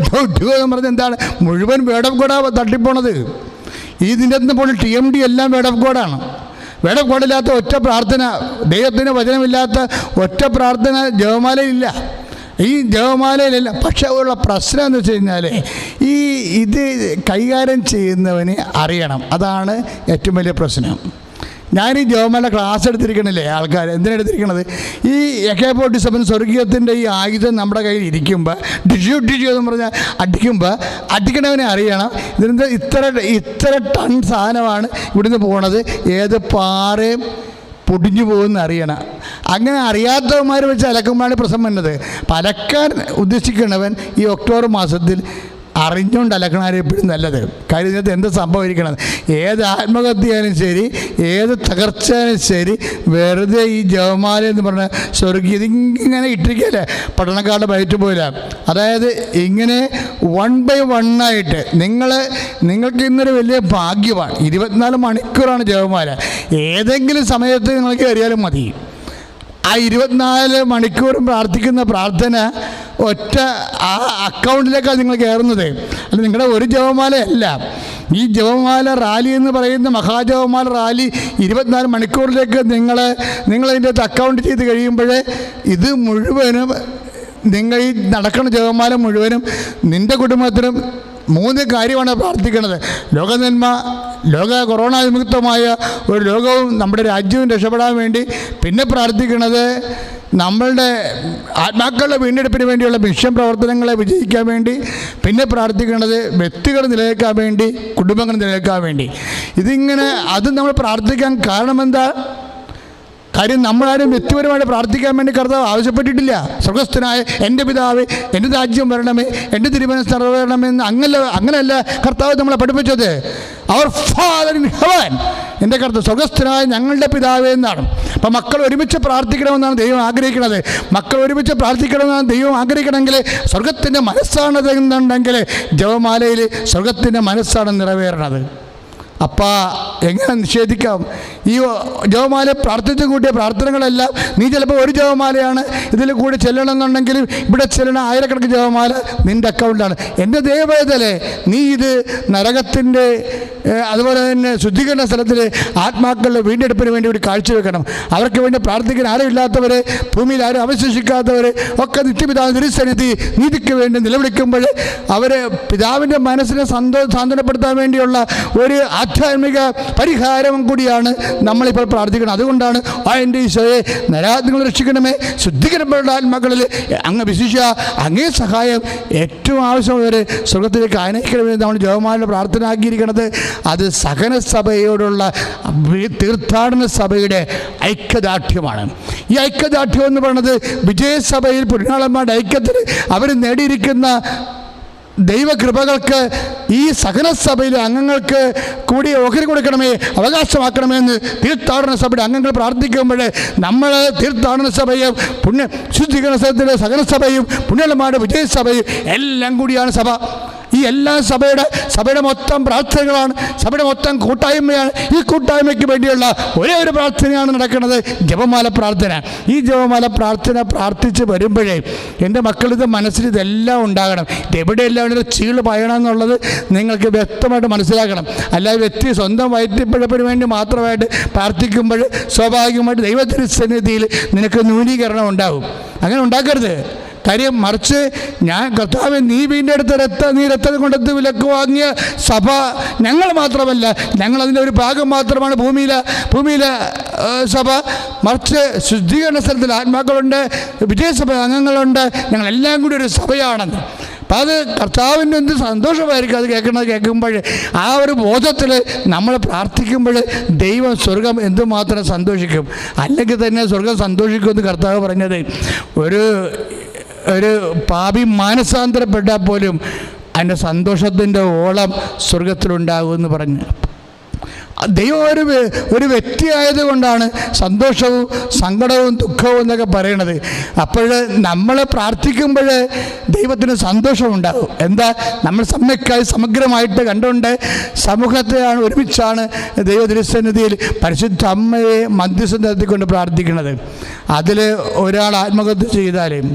എന്ന് പറഞ്ഞാൽ എന്താണ്? മുഴുവൻ വേർഡ് ഓഫ് ഗോഡാണ് തട്ടിപ്പോണത്. ഇതിൻ്റെ അകത്ത് പോലും TMD എല്ലാം വേർഡ് ഓഫ് ഗോഡാണ്. വേർഡ് ഓഫ് ഗോഡില്ലാത്ത ഒറ്റ പ്രാർത്ഥന, ദൈവത്തിന് വചനമില്ലാത്ത ഒറ്റ പ്രാർത്ഥന ജപമാലയില്ല. ഈ ജപമാലയിലല്ല. പക്ഷേ ഉള്ള പ്രശ്നം എന്ന് വെച്ച് കഴിഞ്ഞാൽ ഇത് കൈകാര്യം ചെയ്യുന്നവന് അറിയണം. അതാണ് ഏറ്റവും വലിയ പ്രശ്നം. ഞാൻ ഈ ജപമാല ക്ലാസ് എടുത്തിരിക്കണില്ലേ ആൾക്കാർ, എന്തിനെടുത്തിരിക്കണത്? ഈ AK-47 സ്വർഗീയത്തിൻ്റെ ഈ ആയുധം നമ്മുടെ കയ്യിൽ ഇരിക്കുമ്പോൾ ഡിഷ്യൂ എന്ന് പറഞ്ഞാൽ അടിക്കണവനെ അറിയണം ഇതിൻ്റെ ഇത്ര ടൺ സാധനമാണ് ഇവിടുന്ന് പോണത്, ഏത് പാറയും പൊടിഞ്ഞു പോകുമെന്ന് അറിയണം. അങ്ങനെ അറിയാത്തവന്മാർ വെച്ച് അലക്കുമ്പോഴാണ് പ്രശ്നം വന്നത്. അലക്കാൻ ഉദ്ദേശിക്കണവൻ ഈ ഒക്ടോബർ മാസത്തിൽ അറിഞ്ഞുകൊണ്ട് അലക്കണാരും എപ്പോഴും നല്ലത്. കാര്യം ഇതിനകത്ത് എന്ത് സംഭവിക്കണം, ഏത് ആത്മഹത്യയാലും ശരി, ഏത് തകർച്ചയാലും ശരി, വെറുതെ ഈ ജപമാല എന്ന് പറഞ്ഞ സ്വർഗീയ ഇതിങ്ങനെ ഇട്ടിരിക്കല്ലേ പട്ടണക്കാരുടെ ബൈറ്റ് പോലെ. അതായത് ഇങ്ങനെ 1 by 1 ആയിട്ട് നിങ്ങൾക്ക് ഇന്നൊരു വലിയ ഭാഗ്യമാണ്. 24 മണിക്കൂറാണ് ജപമാല. ഏതെങ്കിലും സമയത്ത് നിങ്ങൾക്ക് കയറിയാലും മതി. ആ 24 മണിക്കൂറും പ്രാർത്ഥിക്കുന്ന പ്രാർത്ഥന ഒറ്റ ആ അക്കൗണ്ടിലേക്കാണ് നിങ്ങൾ കയറുന്നത്. അല്ല, നിങ്ങളുടെ ഒരു ജപമാലയല്ല. ഈ ജപമാല റാലി എന്ന് പറയുന്ന മഹാജപമാല റാലി 24 മണിക്കൂറിലേക്ക് നിങ്ങളതിൻ്റെ അക്കൗണ്ട് ചെയ്ത് കഴിയുമ്പോൾ ഇത് മുഴുവനും നിങ്ങൾ ഈ നടക്കുന്ന ജപമാല മുഴുവനും നിൻ്റെ കുടുംബത്തിനും 3 കാര്യമാണ് പ്രാർത്ഥിക്കുന്നത്. ലോക കൊറോണ വിമുക്തമായ ഒരു ലോകവും നമ്മുടെ രാജ്യവും രക്ഷപ്പെടാൻ വേണ്ടി. പിന്നെ പ്രാർത്ഥിക്കുന്നത് നമ്മളുടെ ആത്മാക്കളുടെ വീണ്ടെടുപ്പിന് വേണ്ടിയുള്ള മിഷൻ പ്രവർത്തനങ്ങളെ വിജയിക്കാൻ വേണ്ടി. പിന്നെ പ്രാർത്ഥിക്കുന്നത് വ്യക്തികൾ നിലനിൽക്കാൻ വേണ്ടി, കുടുംബങ്ങൾ നിലനിൽക്കാൻ വേണ്ടി. ഇതിങ്ങനെ അത് നമ്മൾ പ്രാർത്ഥിക്കാൻ കാരണമെന്താ? കാര്യം നമ്മളാരും വ്യക്തിപരമായിട്ട് പ്രാർത്ഥിക്കാൻ വേണ്ടി കർത്താവ് ആവശ്യപ്പെട്ടിട്ടില്ല. സ്വർഗസ്ഥനായ എൻ്റെ പിതാവേ, എൻ്റെ രാജ്യം വരണമേ, എൻ്റെ തിരുമനസ്സ് നിറവേറണമെന്ന് അങ്ങനെയല്ല കർത്താവ് നമ്മളെ പഠിപ്പിച്ചത്. അവർ ഫാദർ ഇൻ ഹെവൻ, എൻ്റെ കർത്താവ് സ്വർഗസ്ഥനായ ഞങ്ങളുടെ പിതാവേ എന്നാണ്. അപ്പം മക്കൾ ഒരുമിച്ച് പ്രാർത്ഥിക്കണമെന്നാണ് ദൈവം ആഗ്രഹിക്കുന്നത്. മക്കൾ ഒരുമിച്ച് പ്രാർത്ഥിക്കണമെന്നാണ് ദൈവം ആഗ്രഹിക്കണമെങ്കിൽ സ്വർഗത്തിൻ്റെ മനസ്സാണത് എന്നുണ്ടെങ്കിൽ ജപമാലയിൽ സ്വർഗത്തിൻ്റെ മനസ്സാണ് നിറവേറണത്. അപ്പം എങ്ങനെ നിഷേധിക്കാം? ഈ ജപമാല പ്രാർത്ഥിച്ചു കൂട്ടിയ പ്രാർത്ഥനകളെല്ലാം നീ ചിലപ്പോൾ ഒരു ജപമാലയാണ് ഇതിൽ കൂടി ചെല്ലണമെന്നുണ്ടെങ്കിലും ഇവിടെ ചെല്ലണ ആയിരക്കണക്കിന് ജപമാല നിൻ്റെ അക്കൗണ്ടിലാണ്. എൻ്റെ ദൈവവേദലേ, നീ ഇത് നരകത്തിൻ്റെ അതുപോലെ തന്നെ ശുദ്ധീകരണ സ്ഥലത്തിൽ ആത്മാക്കളുടെ വീണ്ടെടുപ്പിന് വേണ്ടി ഒരു കാഴ്ചവെക്കണം. അവർക്ക് വേണ്ടി പ്രാർത്ഥിക്കാൻ ആരും ഇല്ലാത്തവർ, ഭൂമിയിൽ ആരും അവശേഷിക്കാത്തവർ ഒക്കെ നിത്യപിതാവ് തിരുസന്നിധി നീതിക്ക് വേണ്ടി നിലവിളിക്കുമ്പോൾ അവർ പിതാവിൻ്റെ മനസ്സിനെ സാന്ത്വനപ്പെടുത്താൻ വേണ്ടിയുള്ള ഒരു ആധ്യാത്മിക പരിഹാരം കൂടിയാണ് നമ്മളിപ്പോൾ പ്രാർത്ഥിക്കണം. അതുകൊണ്ടാണ് എൻ്റെ ഈശോയെ നരാജ്ഞങ്ങൾ രക്ഷിക്കണമേ, ശുദ്ധീകരണപ്പെട്ട ആത്മാക്കളിൽ അങ്ങ് വിശിഷ്യ അങ്ങേ സഹായം ഏറ്റവും ആവശ്യമുള്ളവർ സ്വർഗത്തിലേക്ക് ആനയിക്കണമെന്ന് നമ്മൾ ജപമാലയുടെ പ്രാർത്ഥന ആക്കിയിരിക്കുന്നത്. അത് സഹന സഭയോടുള്ള തീർത്ഥാടന സഭയുടെ ഐക്യദാർഢ്യമാണ്. ഈ ഐക്യദാർഢ്യം എന്ന് പറയുന്നത് വിജയസഭയിൽ പുണ്യാളന്മാരുടെ ഐക്യത്തിൽ അവർ നേടിയിരിക്കുന്ന ദൈവകൃപകൾക്ക് ഈ സഹനസഭയിലെ അംഗങ്ങൾക്ക് കൂടി ഓഹരി കൊടുക്കണമേ, അവകാശമാക്കണമേ എന്ന് തീർത്ഥാടന സഭയുടെ അംഗങ്ങൾ പ്രാർത്ഥിക്കുമ്പോൾ നമ്മൾ തീർത്ഥാടന സഭയും ശുദ്ധീകരണ സഭയുടെ സഹനസഭയും പുണ്യാളന്മാരുടെ വിജയസഭയും എല്ലാം കൂടിയാണ് സഭ. ഈ എല്ലാ സഭയുടെ മൊത്തം പ്രാർത്ഥനകളാണ്, സഭയുടെ മൊത്തം കൂട്ടായ്മയാണ്. ഈ കൂട്ടായ്മയ്ക്ക് വേണ്ടിയുള്ള ഒരേ ഒരു പ്രാർത്ഥനയാണ് നടക്കുന്നത്, ജപമാല പ്രാർത്ഥന. ഈ ജപമാല പ്രാർത്ഥന പ്രാർത്ഥിച്ച് വരുമ്പോഴേ എൻ്റെ മക്കളിത് മനസ്സിൽ ഇതെല്ലാം ഉണ്ടാകണം. ഇതെവിടെയെല്ലാം ചീള് പയണം എന്നുള്ളത് നിങ്ങൾക്ക് വ്യക്തമായിട്ട് മനസ്സിലാക്കണം. അല്ലാതെ വ്യക്തി സ്വന്തം വയറ്റിപ്പിഴപ്പിന് വേണ്ടി മാത്രമായിട്ട് പ്രാർത്ഥിക്കുമ്പോൾ സ്വാഭാവികമായിട്ട് ദൈവത്തിൻ്റെ സന്നിധിയിൽ നിനക്ക് ന്യൂനീകരണം ഉണ്ടാകും. അങ്ങനെ ഉണ്ടാക്കരുത്. കാര്യം മറിച്ച് ഞാൻ കർത്താവ് നീ വീണ്ടെടുത്ത നീ രക്തം കൊണ്ടെടുത്ത് വിലക്ക് വാങ്ങിയ സഭ ഞങ്ങൾ മാത്രമല്ല, ഞങ്ങളതിൻ്റെ ഒരു ഭാഗം മാത്രമാണ് ഭൂമിയിലെ സഭ. മറിച്ച് ശുദ്ധീകരണ സ്ഥലത്തിൽ ആത്മാക്കളുണ്ട്, വിജയസഭ അംഗങ്ങളുണ്ട്, ഞങ്ങളെല്ലാം കൂടി ഒരു സഭയാണെന്ന്. അപ്പം അത് കർത്താവിൻ്റെ എന്ത് സന്തോഷമായിരിക്കും അത് കേൾക്കുമ്പോൾ. ആ ഒരു ബോധത്തിൽ നമ്മൾ പ്രാർത്ഥിക്കുമ്പോൾ ദൈവം സ്വർഗം എന്തുമാത്രം സന്തോഷിക്കും. അല്ലെങ്കിൽ തന്നെ സ്വർഗം സന്തോഷിക്കുമെന്ന് കർത്താവ് പറഞ്ഞത്. ഒരു പാപി മാനസാന്തരപ്പെട്ടാൽ പോലും അതിൻ്റെ സന്തോഷത്തിൻ്റെ ഓളം സ്വർഗത്തിലുണ്ടാകുമെന്ന് പറഞ്ഞു. ദൈവം ഒരു വ്യക്തിയായതുകൊണ്ടാണ് സന്തോഷവും സങ്കടവും ദുഃഖവും എന്നൊക്കെ പറയണത്. അപ്പോൾ നമ്മൾ പ്രാർത്ഥിക്കുമ്പോൾ ദൈവത്തിന് സന്തോഷമുണ്ടാകും. എന്താ? നമ്മൾ സമ്യക്കായി സമഗ്രമായിട്ട് കണ്ടുകൊണ്ട് സമൂഹത്തെയാണ് ഒരുമിച്ചാണ് ദൈവ തിരുസന്നിധിയിൽ പരിശുദ്ധ അമ്മയെ മധ്യസ്ഥം നടത്തിക്കൊണ്ട് പ്രാർത്ഥിക്കുന്നത്. അതിൽ ഒരാൾ ആത്മഹത്യ ചെയ്താലും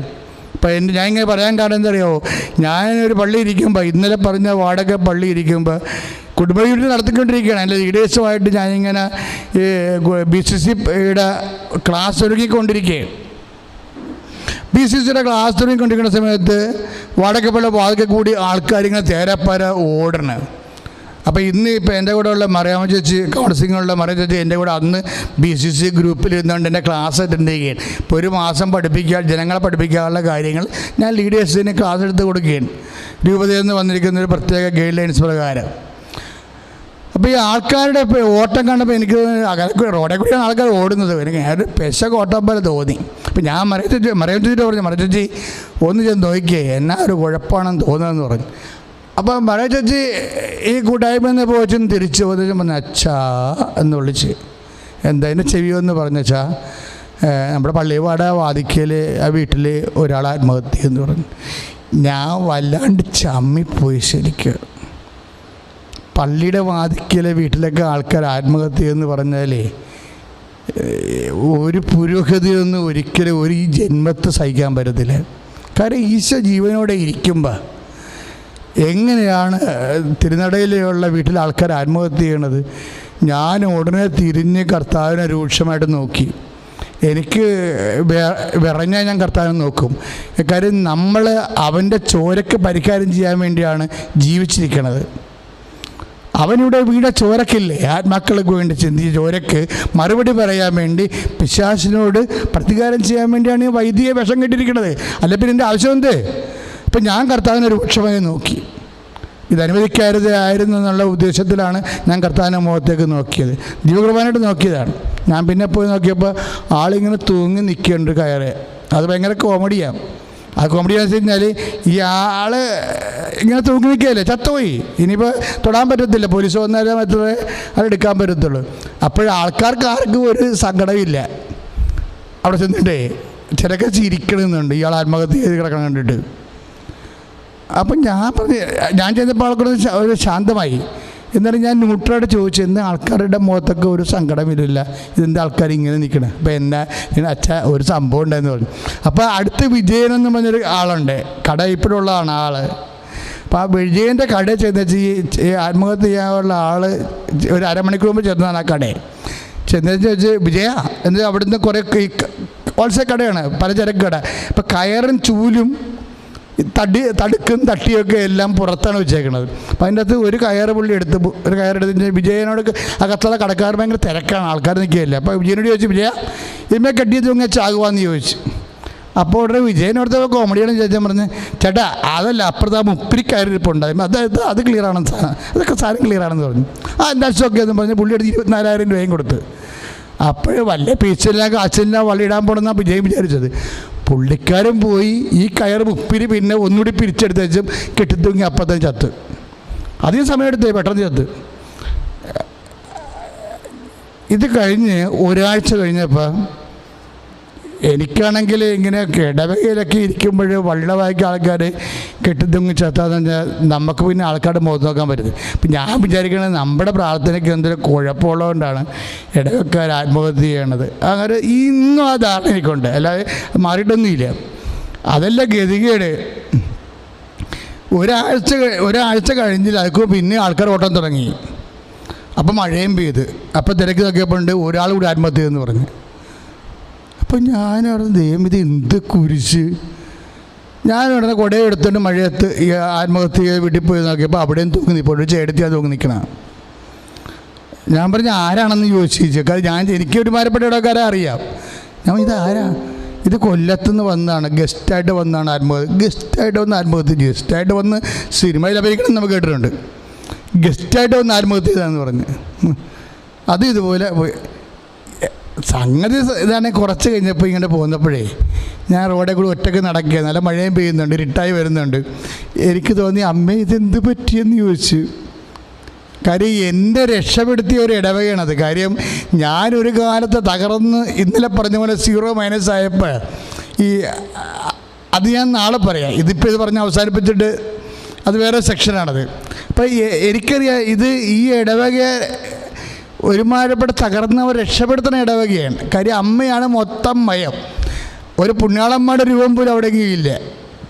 ഇപ്പം ഞാൻ ഇങ്ങനെ പറയാൻ കാരണം എന്തറിയോ, ഞാനൊരു പള്ളി ഇരിക്കുമ്പോൾ, ഇന്നലെ പറഞ്ഞ വാടക പള്ളി ഇരിക്കുമ്പോൾ കുടുംബയൂണിറ്റ് നടത്തിക്കൊണ്ടിരിക്കുകയാണ്. എൻ്റെ ലീഡേഴ്സുമായിട്ട് ഞാനിങ്ങനെ BCCയുടെ ക്ലാസ് ഒരുക്കിക്കൊണ്ടിരിക്കുകയാണ്. BCCയുടെ ക്ലാസ് തുടങ്ങിക്കൊണ്ടിരിക്കുന്ന സമയത്ത് വടക്കപ്പള്ളി വാതിക്കെ കൂടി ആൾക്കാരിങ്ങനെ തേരപ്പര ഓടണം. അപ്പോൾ ഇന്ന് ഇപ്പോൾ എൻ്റെ കൂടെ ഉള്ള മറിയാമ്മ ചേച്ചി, കൗൺസിലിങ്ങുള്ള മറിയാമ്മ ചേച്ചി എൻ്റെ കൂടെ അന്ന് BCC ഗ്രൂപ്പിൽ ഇരുന്നുകൊണ്ട് എൻ്റെ ക്ലാസ് അറ്റൻഡ് ചെയ്യുകയാണ്. ഇപ്പോൾ ഒരു മാസം ജനങ്ങളെ പഠിപ്പിക്കാനുള്ള കാര്യങ്ങൾ ഞാൻ ലീഡേഴ്സിന് ക്ലാസ് എടുത്ത് കൊടുക്കുകയാണ്, രൂപതയിൽ നിന്ന് വന്നിരിക്കുന്ന ഒരു പ്രത്യേക ഗൈഡ് ലൈൻസ് പ്രകാരം. അപ്പോൾ ഈ ആൾക്കാരുടെ ഓട്ടം കണ്ടപ്പോൾ എനിക്ക് റോഡെ കൂടിയാണ് ആൾക്കാർ ഓടുന്നത്. എനിക്ക് ഒരു പെശക ഓട്ടം പോലെ തോന്നി. അപ്പോൾ ഞാൻ മറിയാമ്മ ചേച്ചിട്ട് പറഞ്ഞു, മറിയാമ്മ ചേച്ചി ഒന്ന് ചെന്ന് നോക്കിയേ, എന്നാ ഒരു കുഴപ്പമാണെന്ന് തോന്നുന്നതെന്ന് പറഞ്ഞു. അപ്പോൾ മറിയാമ്മ ചേച്ചി ഈ കൂട്ടായ്മ പോയിച്ചൊന്ന് തിരിച്ചു പോയി പറഞ്ഞു, അച്ഛാ എന്ന് വിളിച്ച്. എന്താ എൻ്റെ ചെവിയെന്ന് പറഞ്ഞച്ചാ, നമ്മുടെ പള്ളിവാട വാതിക്കൽ ആ വീട്ടിൽ ഒരാൾ ആത്മഹത്യ എന്ന് പറഞ്ഞു. ഞാൻ വല്ലാണ്ട് ചമ്മിപ്പോയി ശരിക്കും. പള്ളിയുടെ വാതിക്കലെ വീട്ടിലൊക്കെ ആൾക്കാർ ആത്മഹത്യ എന്ന് പറഞ്ഞാലേ ഒരു പുരോഗതിയൊന്നും ഒരിക്കലും ഒരു ഈ ജന്മത്തെ സഹിക്കാൻ പറ്റത്തില്ല. കാരണം ഈശോ ജീവനോടെ ഇരിക്കുമ്പോൾ എങ്ങനെയാണ് തിരുനടയിലുള്ള വീട്ടിലെ ആൾക്കാർ ആത്മഹത്യ ചെയ്യണത്? ഞാൻ ഉടനെ തിരിഞ്ഞ് കർത്താവിനെ രൂക്ഷമായിട്ട് നോക്കി. എനിക്ക് വിറഞ്ഞാൽ ഞാൻ കർത്താവിനെ നോക്കും. കാര്യം നമ്മൾ അവൻ്റെ ചോരക്ക് പരിഹാരം ചെയ്യാൻ വേണ്ടിയാണ് ജീവിച്ചിരിക്കുന്നത്. അവനിവിടെ വീണ ചോരക്കില്ലേ, ആത്മാക്കൾക്ക് വേണ്ടി ചിന്തിച്ച ചോരക്ക് മറുപടി പറയാൻ വേണ്ടി പിശാചിനോട് പ്രതികാരം ചെയ്യാൻ വേണ്ടിയാണ് ഈ വൈദിക വിഷം കെട്ടിരിക്കുന്നത്. അല്ല പിന്നെ എൻ്റെ ആവശ്യം എന്ത്? ഇപ്പം ഞാൻ കർത്താവിനെ രൂക്ഷമായി നോക്കി. ഇതനുവദിക്കരുതായിരുന്നു എന്നുള്ള ഉദ്ദേശത്തിലാണ് ഞാൻ കർത്താവിൻ്റെ മുഖത്തേക്ക് നോക്കിയത്. ദൈവകൃപാനായിട്ട് നോക്കിയതാണ്. ഞാൻ പിന്നെ പോയി നോക്കിയപ്പോൾ ആളിങ്ങനെ തൂങ്ങി നിൽക്കുന്നുണ്ട് കയറ്. അത് ഭയങ്കര കോമഡിയാണ്. ആ കോമഡി എന്ന് വെച്ച് കഴിഞ്ഞാൽ ഈ ആൾ ഇങ്ങനെ തൂങ്ങി നിൽക്കുകയല്ലേ, ചത്തുപോയി. ഇനിയിപ്പോൾ തൊടാൻ പറ്റത്തില്ല, പോലീസ് വന്നാലും മാത്രമേ അത് എടുക്കാൻ പറ്റത്തുള്ളൂ. അപ്പോഴാൾക്കാർക്ക് ആർക്കും ഒരു സങ്കടമില്ല. അവിടെ ചെന്നിട്ടേ ചിലക്ക് ചിരിക്കണമെന്നുണ്ട് ഇയാൾ ആത്മഹത്യ ചെയ്ത് കിടക്കണം കണ്ടിട്ട്. അപ്പം ഞാൻ ചെന്നപ്പോൾ ആൾക്കൂടെ ഒരു ശാന്തമായി. എന്നാലും ഞാൻ ന്യൂട്രലായിട്ട് ചോദിച്ചു, എന്താ ആൾക്കാരുടെ മുഖത്തൊക്കെ ഒരു സങ്കടമില്ല, ഇതെന്താ ആൾക്കാർ ഇങ്ങനെ നിൽക്കണേ? അപ്പോൾ എന്നാ അച്ഛ ഒരു സംഭവം ഉണ്ടെന്ന് പറഞ്ഞു. അപ്പോൾ അടുത്ത് വിജയൻ എന്ന് പറഞ്ഞൊരു ആളുണ്ട്, കട ഇപ്പോഴുള്ളതാണ് ആൾ. അപ്പോൾ ആ വിജയൻ്റെ കടയിൽ ചെന്ന് ഈ ആത്മഹത്യ ചെയ്യാനുള്ള ആൾ ഒരു അരമണിക്കൂർ മുമ്പ് ചെന്നതാണ് ആ കടയിൽ. ചെന്നേച്ച് വെച്ച്, വിജയ എന്ന് അവിടുന്ന് കുറേ ഹോൾസെയിൽ കടയാണ്, പലചരക്ക് കട. അപ്പോൾ കയറും ചൂലും തടുക്കും തട്ടിയൊക്കെ എല്ലാം പുറത്താണ് വെച്ചേക്കുന്നത്. അപ്പം അതിൻ്റെ അകത്ത് ഒരു കയറെടുത്ത് വിജയനോട് അകത്തുള്ള കടക്കാർ ഭയങ്കര തിരക്കാണ്, ആൾക്കാർ നിൽക്കുകയല്ലേ. അപ്പോൾ വിജയനോട് ചോദിച്ചു, വിജയ ഇതിന്മേൽ കെട്ടിയത് ഇങ്ങനെ ചാകുവാന്ന് ചോദിച്ചു. അപ്പോൾ ഉടനെ വിജയനോടത്തെ കോമഡിയാണ് ചോദിച്ചാൽ പറഞ്ഞ്, ചേട്ടാ അതല്ല അപ്പുറത്ത് ആ മുപ്പിരി കയറിയിരിപ്പുണ്ടായിരുന്നു, അത് ക്ലിയറാണെന്ന് സാധനം, അതൊക്കെ സാധനം ക്ലിയറാണെന്ന് പറഞ്ഞു. എന്താ ഒക്കെ എന്ന് പറഞ്ഞ് പുള്ളി എടുത്ത് 24,000 രൂപയും കൊടുത്ത്. അപ്പോഴും വല്ല പീച്ചില്ല കാച്ചില്ല വള്ളിയിടാൻ പോകണമെന്നാണ് വിജയം വിചാരിച്ചത്. പുള്ളിക്കാരൻ പോയി ഈ കയർ മുപ്പിരി പിന്നെ ഒന്നുകൂടി പിരിച്ചെടുത്ത് വെച്ചും കെട്ടിത്തൂങ്ങി അപ്പത്തന്നെ ചത്ത്. അധികം സമയം എടുത്തേ, പെട്ടെന്ന് ചത്ത്. ഇത് കഴിഞ്ഞ് ഒരാഴ്ച കഴിഞ്ഞപ്പോൾ എനിക്കാണെങ്കിൽ ഇങ്ങനെ ഇടവകയിലൊക്കെ ഇരിക്കുമ്പോൾ വള്ളവായിക്ക് ആൾക്കാർ കെട്ടിത്തൂങ്ങി ചത്താന്ന് പറഞ്ഞാൽ നമുക്ക് പിന്നെ ആൾക്കാരുടെ മുഖത്ത് നോക്കാൻ പറ്റുന്നത്. അപ്പം ഞാൻ വിചാരിക്കുന്നത് നമ്മുടെ പ്രാർത്ഥനയ്ക്ക് എന്തൊരു കുഴപ്പമുള്ളതുകൊണ്ടാണ് ഇടവക്കാർ ആത്മഹത്യ ചെയ്യണത്. അങ്ങനെ ഇന്നും ആ ധാരണ എനിക്കുണ്ട്, അല്ലാതെ മാറിയിട്ടൊന്നുമില്ല. അതല്ല ഗതികേട്. ഒരാഴ്ച കഴിഞ്ഞില്ല, അതൊക്കെ പിന്നെ ആൾക്കാർ ഓട്ടം തുടങ്ങി. അപ്പം മഴയും പെയ്ത്. അപ്പം തിരക്ക് നോക്കിയപ്പോൾ ഉണ്ട് ഒരാൾ കൂടി ആത്മഹത്യ എന്ന് പറഞ്ഞു. അപ്പം ഞാനവിടെ ദൈവം ഇത് എന്ത് കുരിശ്. ഞാനുടനെ കുടയെ എടുത്തിട്ട് മഴയത്ത് ഈ ആത്മഹത്യ വീട്ടിൽ പോയി നോക്കിയപ്പോൾ അവിടെയും തൂങ്ങി നിൽപ്പോൾ ചേടത്തി അത് തൂങ്ങി നിൽക്കണം. ഞാൻ പറഞ്ഞു ആരാണെന്ന് ചോദിച്ചു. കാരണം എനിക്കൊരു മരപ്പെട്ട ഇടക്കാരെ അറിയാം. ഞാൻ ഇത് ആരാ? ഇത് കൊല്ലത്തുനിന്ന് വന്നതാണ്, ഗസ്റ്റായിട്ട് വന്നതാണ് ആത്മഹത്യ. ഗസ്റ്റായിട്ട് വന്ന് ആത്മഹത്യ ചെയ്തു. ഗസ്റ്റായിട്ട് വന്ന് സിനിമയിൽ അഭിനയിക്കണം നമുക്ക് കേട്ടിട്ടുണ്ട്. ഗസ്റ്റായിട്ട് വന്ന് ആത്മഹത്യ ചെയ്താന്ന് പറഞ്ഞ് അത് ഇതുപോലെ സംഗതി ഇതാണ്. കുറച്ച് കഴിഞ്ഞപ്പോൾ ഇങ്ങനെ പോകുന്നപ്പോഴേ ഞാൻ റോഡെ കൂടി ഒറ്റയ്ക്ക് നടക്കുക, നല്ല മഴയും പെയ്യുന്നുണ്ട്, ഇരുട്ടായി വരുന്നുണ്ട്. എനിക്ക് തോന്നി അമ്മേ ഇതെന്ത് പറ്റിയെന്ന് ചോദിച്ചു. കാര്യം എൻ്റെ രക്ഷപ്പെടുത്തിയ ഒരു ഇടവകയാണത്. കാര്യം ഞാനൊരു കാലത്ത് തകർന്ന് ഇന്നലെ പറഞ്ഞ പോലെ 0- ആയപ്പോൾ അത് ഞാൻ നാളെ പറയാം. ഇതിപ്പോൾ ഇത് പറഞ്ഞ് അവസാനിപ്പിച്ചിട്ട് അത് വേറെ സെക്ഷനാണത്. അപ്പോൾ എനിക്കറിയാം ഈ ഇടവക ഒരുമാതിരിപ്പെട്ട തകർന്നവർ രക്ഷപ്പെടുത്തുന്ന ഇടവകയാണ്. കാര്യം അമ്മയാണ് മൊത്തം മയം. ഒരു പുണ്യാളമ്മയുടെ രൂപം പോലും അവിടെ ഇല്ല.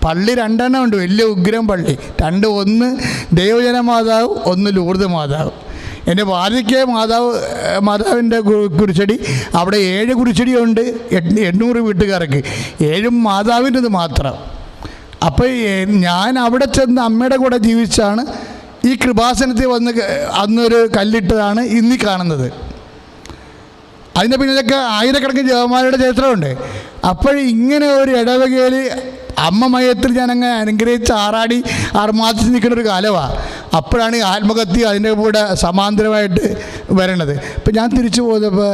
പള്ളി 2 ഉണ്ട്, വലിയ ഉഗ്രം പള്ളി 2, ഒന്ന് ദൈവജന മാതാവ്, ഒന്ന് ലൂർദ് മാതാവ്. എൻ്റെ ഭാര്യയ്ക്ക് മാതാവിൻ്റെ കുരിശടി അവിടെ 7 കുരിശടിയുണ്ട്, 800 വീട്ടുകാർക്ക്, 7 മാതാവിൻ്റെത് മാത്രം. അപ്പോൾ ഞാൻ അവിടെ ചെന്ന് അമ്മയുടെ കൂടെ ജീവിച്ചാണ് ഈ കൃപാസനത്തിൽ വന്ന് അന്നൊരു കല്ലിട്ടതാണ് ഇന്നീ കാണുന്നത്. അതിൻ്റെ പിന്നിലൊക്കെ ആയിരക്കണക്കിന് ജപമാലയുടെ ചരിത്രമുണ്ട്. അപ്പോൾ ഇങ്ങനെ ഒരു ഇടവകയിൽ അമ്മ മയത്തിൽ ഞാനങ്ങനെ അനുഗ്രഹിച്ച് ആറാടി ആർമാദിച്ച് നിൽക്കുന്ന ഒരു കാലമാണ്. അപ്പോഴാണ് ഈ ആത്മഹത്യ അതിൻ്റെ കൂടെ സമാന്തരമായിട്ട് വരണത്. ഇപ്പം ഞാൻ തിരിച്ചു പോയപ്പോൾ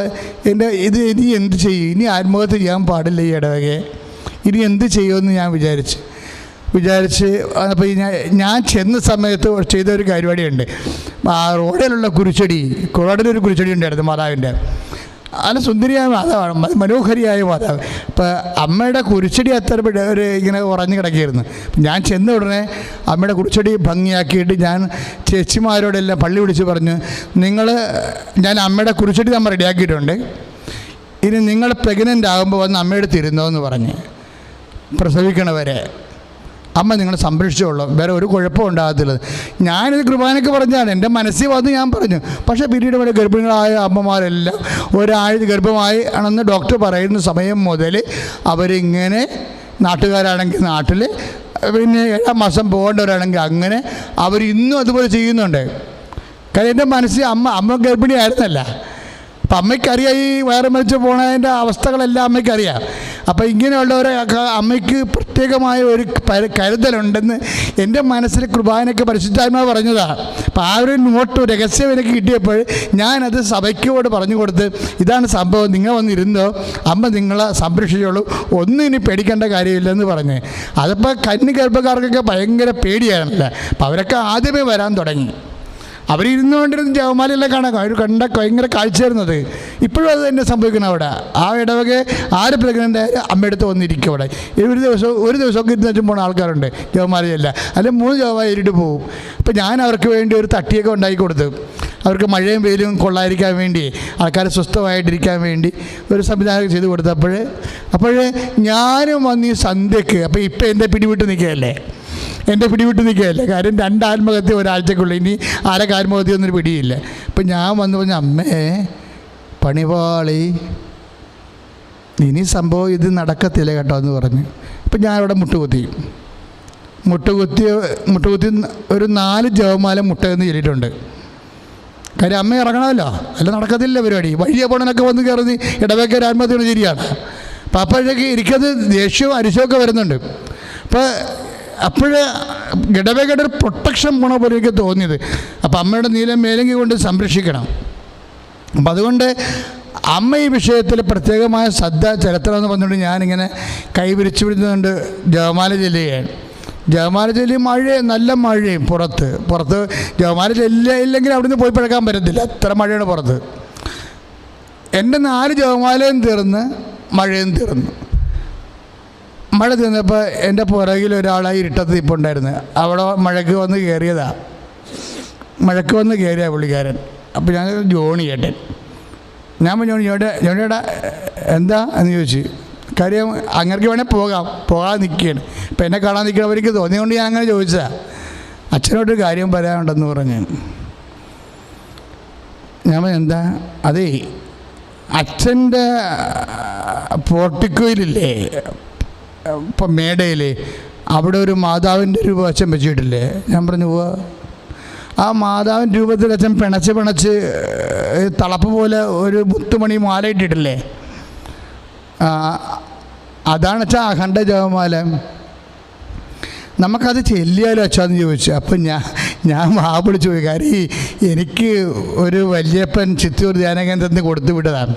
ഇനി എന്ത് ചെയ്യും, ഇനി ആത്മഹത്യ ചെയ്യാൻ പാടില്ല ഈ ഇടവകയെ, ഇനി എന്ത് ചെയ്യുമെന്ന് ഞാൻ വിചാരിച്ച് അപ്പോൾ ഞാൻ ചെന്ന സമയത്ത് ചെയ്തൊരു പരിപാടിയുണ്ട്. ആ റോഡിലുള്ള റോഡിലൊരു കുരിശടി ഉണ്ടായിരുന്നു മാതാവിൻ്റെ. നല്ല സുന്ദരിയായ മാതാവാണ്, മനോഹരിയായ മാതാവ്. അപ്പോൾ അമ്മയുടെ കുരിശടി അത്ര ഒരു ഇങ്ങനെ ഉറഞ്ഞു കിടക്കുകയായിരുന്നു. ഞാൻ ചെന്ന ഉടനെ അമ്മയുടെ കുരിശടി ഭംഗിയാക്കിയിട്ട് ഞാൻ ചേച്ചിമാരോടെല്ലാം പള്ളി വിളിച്ച് പറഞ്ഞു, ഞാൻ അമ്മയുടെ കുരിശടി നമ്മൾ റെഡിയാക്കിയിട്ടുണ്ട്, ഇനി നിങ്ങൾ പ്രഗ്നൻ്റ് ആകുമ്പോൾ വന്ന് അമ്മയുടെ തിരുന്നോ എന്ന് പറഞ്ഞ് പ്രസവിക്കണവരെ അമ്മ നിങ്ങൾ സംരക്ഷിച്ചോളൂ, വേറെ ഒരു കുഴപ്പം ഉണ്ടാകത്തില്ല. ഞാനിത് കുർബാനയ്ക്ക് പറഞ്ഞാണ്, എൻ്റെ മനസ്സിൽ വന്ന് ഞാൻ പറഞ്ഞു. പക്ഷേ പിന്നീട് ഇവിടെ ഗർഭിണികളായ അമ്മമാരെല്ലാം ഒരാഴ്ച ഗർഭമായി ആണെന്ന് ഡോക്ടർ പറയുന്ന സമയം മുതൽ അവരിങ്ങനെ, നാട്ടുകാരാണെങ്കിൽ നാട്ടിൽ, പിന്നെ 7-ാം മാസം പോകേണ്ടവരാണെങ്കിൽ അങ്ങനെ അവർ ഇന്നും അതുപോലെ ചെയ്യുന്നുണ്ട്. കാര്യം എൻ്റെ മനസ്സിൽ അമ്മ ഗർഭിണിയായിരുന്നല്ല. അപ്പം അമ്മയ്ക്കറിയാം ഈ വയറ് മരിച്ച് പോണതിൻ്റെ അവസ്ഥകളെല്ലാം അമ്മയ്ക്കറിയാം. അപ്പോൾ ഇങ്ങനെയുള്ളവരെ അമ്മയ്ക്ക് പ്രത്യേകമായ ഒരു കരുതലുണ്ടെന്ന് എൻ്റെ മനസ്സിൽ കുർബാനയ്ക്ക് പരിശുദ്ധാത്മാവ് പറഞ്ഞതാണ്. അപ്പോൾ ആ ഒരു നോട്ട് രഹസ്യം എനിക്ക് കിട്ടിയപ്പോൾ ഞാനത് സഭയ്ക്കോട് പറഞ്ഞു കൊടുത്ത്, ഇതാണ് സംഭവം, നിങ്ങൾ വന്നിരുന്നോ, അമ്മ നിങ്ങളെ സംരക്ഷിച്ചോളൂ, ഒന്നും ഇനി പേടിക്കേണ്ട കാര്യമില്ലെന്ന് പറഞ്ഞ്. അതിപ്പോൾ കന്യഗർഭക്കാർക്കൊക്കെ ഭയങ്കര പേടിയാണല്ലോ. അപ്പോൾ അവരൊക്കെ ആദ്യമേ വരാൻ തുടങ്ങി. അവരിരുന്നുകൊണ്ടിരുന്ന ജപമാലയെല്ലാം കാണാം, അവർ ഭയങ്കര കാഴ്ചയായിരുന്നത്. ഇപ്പോഴും അത് തന്നെ സംഭവിക്കണം അവിടെ. ആ ഇടവക ആര് പ്രഗ്നൻ്റ് ആയാലും അമ്മയടുത്ത് വന്നിരിക്കും അവിടെ. ഒരു ദിവസമൊക്കെ ഇരുന്ന് വെച്ചും പോകുന്ന ആൾക്കാരുണ്ട് ജപമാലയല്ല, അല്ലെങ്കിൽ 3 ജപമാല ഇരുട്ട് പോകും. അപ്പോൾ ഞാൻ അവർക്ക് വേണ്ടി ഒരു തട്ടിയൊക്കെ ഉണ്ടാക്കി കൊടുത്തു. അവർക്ക് മഴയും വെയിലും കൊള്ളാതിരിക്കാൻ വേണ്ടി, ആൾക്കാർ സ്വസ്ഥമായിട്ടിരിക്കാൻ വേണ്ടി ഒരു സംവിധാനം ചെയ്ത് കൊടുത്തപ്പോൾ ഞാനും വന്ന് ഈ സന്ധ്യക്ക്, അപ്പോൾ ഇപ്പം എൻ്റെ പിടിവിട്ട് നിൽക്കുകയല്ലേ, കാര്യം 2 ആത്മഹത്യ ഒരാഴ്ചക്കുള്ളൂ, ഇനി ആരൊക്കെ ആത്മഹത്യ ഒന്നൊരു പിടിയില്ല. അപ്പം ഞാൻ വന്ന് പറഞ്ഞ, അമ്മേ പണിപാളി, ഇനി സംഭവം ഇത് നടക്കത്തില്ല കേട്ടോ എന്ന് പറഞ്ഞു. അപ്പം ഞാൻ അവിടെ മുട്ടുകുത്തി ഒരു 4 ജപമാല മുട്ടയെന്ന് ചൊല്ലിയിട്ടുണ്ട്. കാര്യം അമ്മ ഇറങ്ങണമല്ലോ, അല്ല നടക്കത്തില്ല പരിപാടി. വഴിയെ പോണനൊക്കെ വന്ന് കയറി ഇടവയ്ക്കൊരു ആത്മഹത്യയാണ് ശരിയാണ്. അപ്പം അപ്പോഴേക്ക് എനിക്കത് ദേഷ്യവും അരിശമൊക്കെ വരുന്നുണ്ട്. അപ്പോൾ ഇടവകയുടെ ഒരു പ്രൊട്ടക്ഷൻ പോണ പോലെ എനിക്ക് തോന്നിയത്. അപ്പോൾ അമ്മയുടെ നീലം മേലങ്കി കൊണ്ട് സംരക്ഷിക്കണം. അപ്പം അതുകൊണ്ട് അമ്മ ഈ വിഷയത്തിൽ പ്രത്യേകമായ ശ്രദ്ധ ചെലുത്തണമെന്ന് പറഞ്ഞുകൊണ്ട് ഞാനിങ്ങനെ കൈവിരിച്ചു വിടുന്നുണ്ട്. ജപമാല ചൊല്ലുകയാണ്. ജപമാല ചൊല്ലി നല്ല മഴയും പുറത്ത് ജപമാല ഇല്ലെങ്കിൽ അവിടുന്ന് പോയി പഴക്കാൻ പറ്റത്തില്ല, അത്ര മഴയാണ് പുറത്ത്. എൻ്റെ 4 ജപമാലയും തീർന്ന് മഴയും തീർന്നു. മഴ തീർന്നപ്പോൾ എൻ്റെ പുറകിൽ ഒരാളായി ഇരുട്ടത്ത് ഇപ്പോൾ ഉണ്ടായിരുന്നു. അവിടെ മഴയ്ക്ക് വന്ന് കയറിയതാ പുള്ളിക്കാരൻ. അപ്പോൾ ഞാൻ ജോണി ചേട്ടൻ, ഞാൻ ജോണിയേട്ടാ എന്താ എന്ന് ചോദിച്ചു. കാര്യം അങ്ങേർക്ക് വേണേൽ പോകാതെ നിൽക്കുകയാണ്. ഇപ്പം എന്നെ കാണാൻ നിൽക്കണവർക്ക് തോന്നിയതുകൊണ്ട് ഞാൻ അങ്ങനെ ചോദിച്ചതാണ്. അച്ഛനോട് കാര്യം പറയാനുണ്ടെന്ന് പറഞ്ഞ്. ഞാൻ എന്താ, അതേ അച്ഛൻ്റെ പോർട്ടിക്കോയിലില്ലേ, ഇപ്പം മേടയിൽ അവിടെ ഒരു മാതാവിൻ്റെ രൂപം അച്ഛൻ വെച്ചിട്ടില്ലേ? ഞാൻ പറഞ്ഞു പോവാ. ആ മാതാവിൻ്റെ രൂപത്തിൽ അച്ഛൻ പിണച്ച് തളപ്പ് പോലെ ഒരു മുത്തുമണി മാല ഇട്ടിട്ടില്ലേ, അതാണ് അച്ഛാ അഖണ്ഡ ജപമാല. നമുക്കത് ചെല്ലിയാലോ അച്ഛാന്ന് ചോദിച്ചു. അപ്പം ഞാൻ വിളിച്ചു പോയി. കാര്യം എനിക്ക് ഒരു വല്യപ്പൻ ചിത്തൂർ ധ്യാനകേന്ദ്രത്തിന് കൊടുത്തു വിട്ടതാണ്.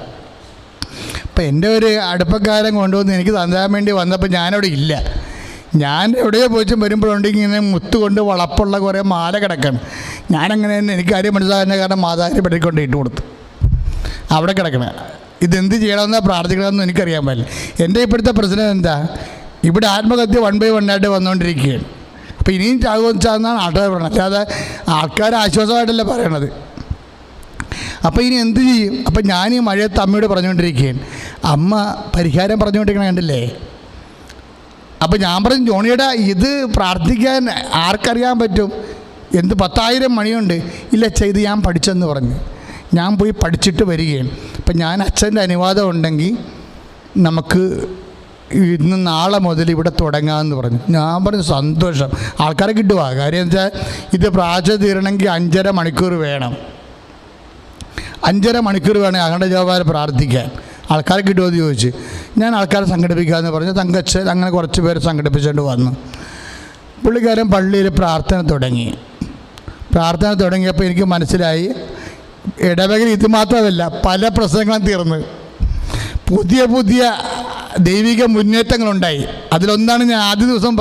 അപ്പം എൻ്റെ ഒരു അടുപ്പക്കാരൻ കൊണ്ടുവന്ന് എനിക്ക് തന്നാൻ വേണ്ടി വന്നപ്പോൾ ഞാനവിടെ ഇല്ല. ഞാൻ എവിടെയോ പോയിച്ചും വരുമ്പോഴുണ്ടെങ്കിൽ ഇങ്ങനെ മുത്തുകൊണ്ട് വളപ്പുള്ള കുറേ മാല കിടക്കണം. ഞാനങ്ങനെ തന്നെ എനിക്ക് കാര്യം മനസ്സിലാകുന്ന കാരണം മാതാവിനെ പെട്ടിക്കൊണ്ട് ഇട്ട് കൊടുത്തു. അവിടെ കിടക്കണം. ഇതെന്ത് ചെയ്യണമെന്നോ പ്രാർത്ഥിക്കണമെന്നോ എനിക്കറിയാൻ പാടില്ല. എൻ്റെ ഇപ്പോഴത്തെ പ്രശ്നം എന്താ, ഇവിടെ ആത്മഹത്യ 1 by 1 ആയിട്ട് വന്നുകൊണ്ടിരിക്കുകയാണ്. അപ്പോൾ ഇനിയും ചാകുമെന്നാണ് ആൾക്കാർ പറയുന്നത്, അല്ലാതെ ആൾക്കാർ ആശ്വാസമായിട്ടല്ല പറയണത്. അപ്പോൾ ഇനി എന്ത് ചെയ്യും? അപ്പം ഞാൻ ഈ മഴയത്ത് അമ്മയോട് പറഞ്ഞുകൊണ്ടിരിക്കുകയാണ്. അമ്മ പരിഹാരം പറഞ്ഞുകൊണ്ടിരിക്കണം, കണ്ടില്ലേ? അപ്പോൾ ഞാൻ പറഞ്ഞു, ജോണിയുടെ ഇത് പ്രാർത്ഥിക്കാൻ ആർക്കറിയാൻ പറ്റും? എന്ത് 10,000 മണിയുണ്ട്? ഇല്ല ചെയ്ത് ഞാൻ പഠിച്ചെന്ന് പറഞ്ഞു. ഞാൻ പോയി പഠിച്ചിട്ട് വരികയാണ്. അപ്പം ഞാൻ അച്ഛൻ്റെ അനുവാദം ഉണ്ടെങ്കിൽ നമുക്ക് ഇന്ന് നാളെ മുതൽ ഇവിടെ തുടങ്ങാമെന്ന് പറഞ്ഞു. ഞാൻ പറഞ്ഞു സന്തോഷം, ആൾക്കാരെ കിട്ടുക. കാര്യം വെച്ചാൽ ഇത് പ്രാർത്ഥന തീരണമെങ്കിൽ 5.5 മണിക്കൂർ വേണം. 5.5 മണിക്കൂർ വേണം അഖണ്ഡ ജപമാല പ്രാർത്ഥിക്കാൻ. ആൾക്കാരെ കിട്ടുമോ എന്ന് ചോദിച്ച് ഞാൻ ആൾക്കാരെ സംഘടിപ്പിക്കാമെന്ന് പറഞ്ഞു. തങ്കച്ചൻ അങ്ങനെ കുറച്ച് പേര് സംഘടിപ്പിച്ചുകൊണ്ട് വന്നു. പുള്ളിക്കാരൻ പള്ളിയിൽ പ്രാർത്ഥന തുടങ്ങിയപ്പോൾ എനിക്ക് മനസ്സിലായി ഇടവകയിൽ ഇത് മാത്രമല്ല പല പ്രശ്നങ്ങളും തീർന്ന് പുതിയ ദൈവിക മുന്നേറ്റങ്ങളുണ്ടായി. അതിലൊന്നാണ് ഞാൻ ആദ്യ ദിവസം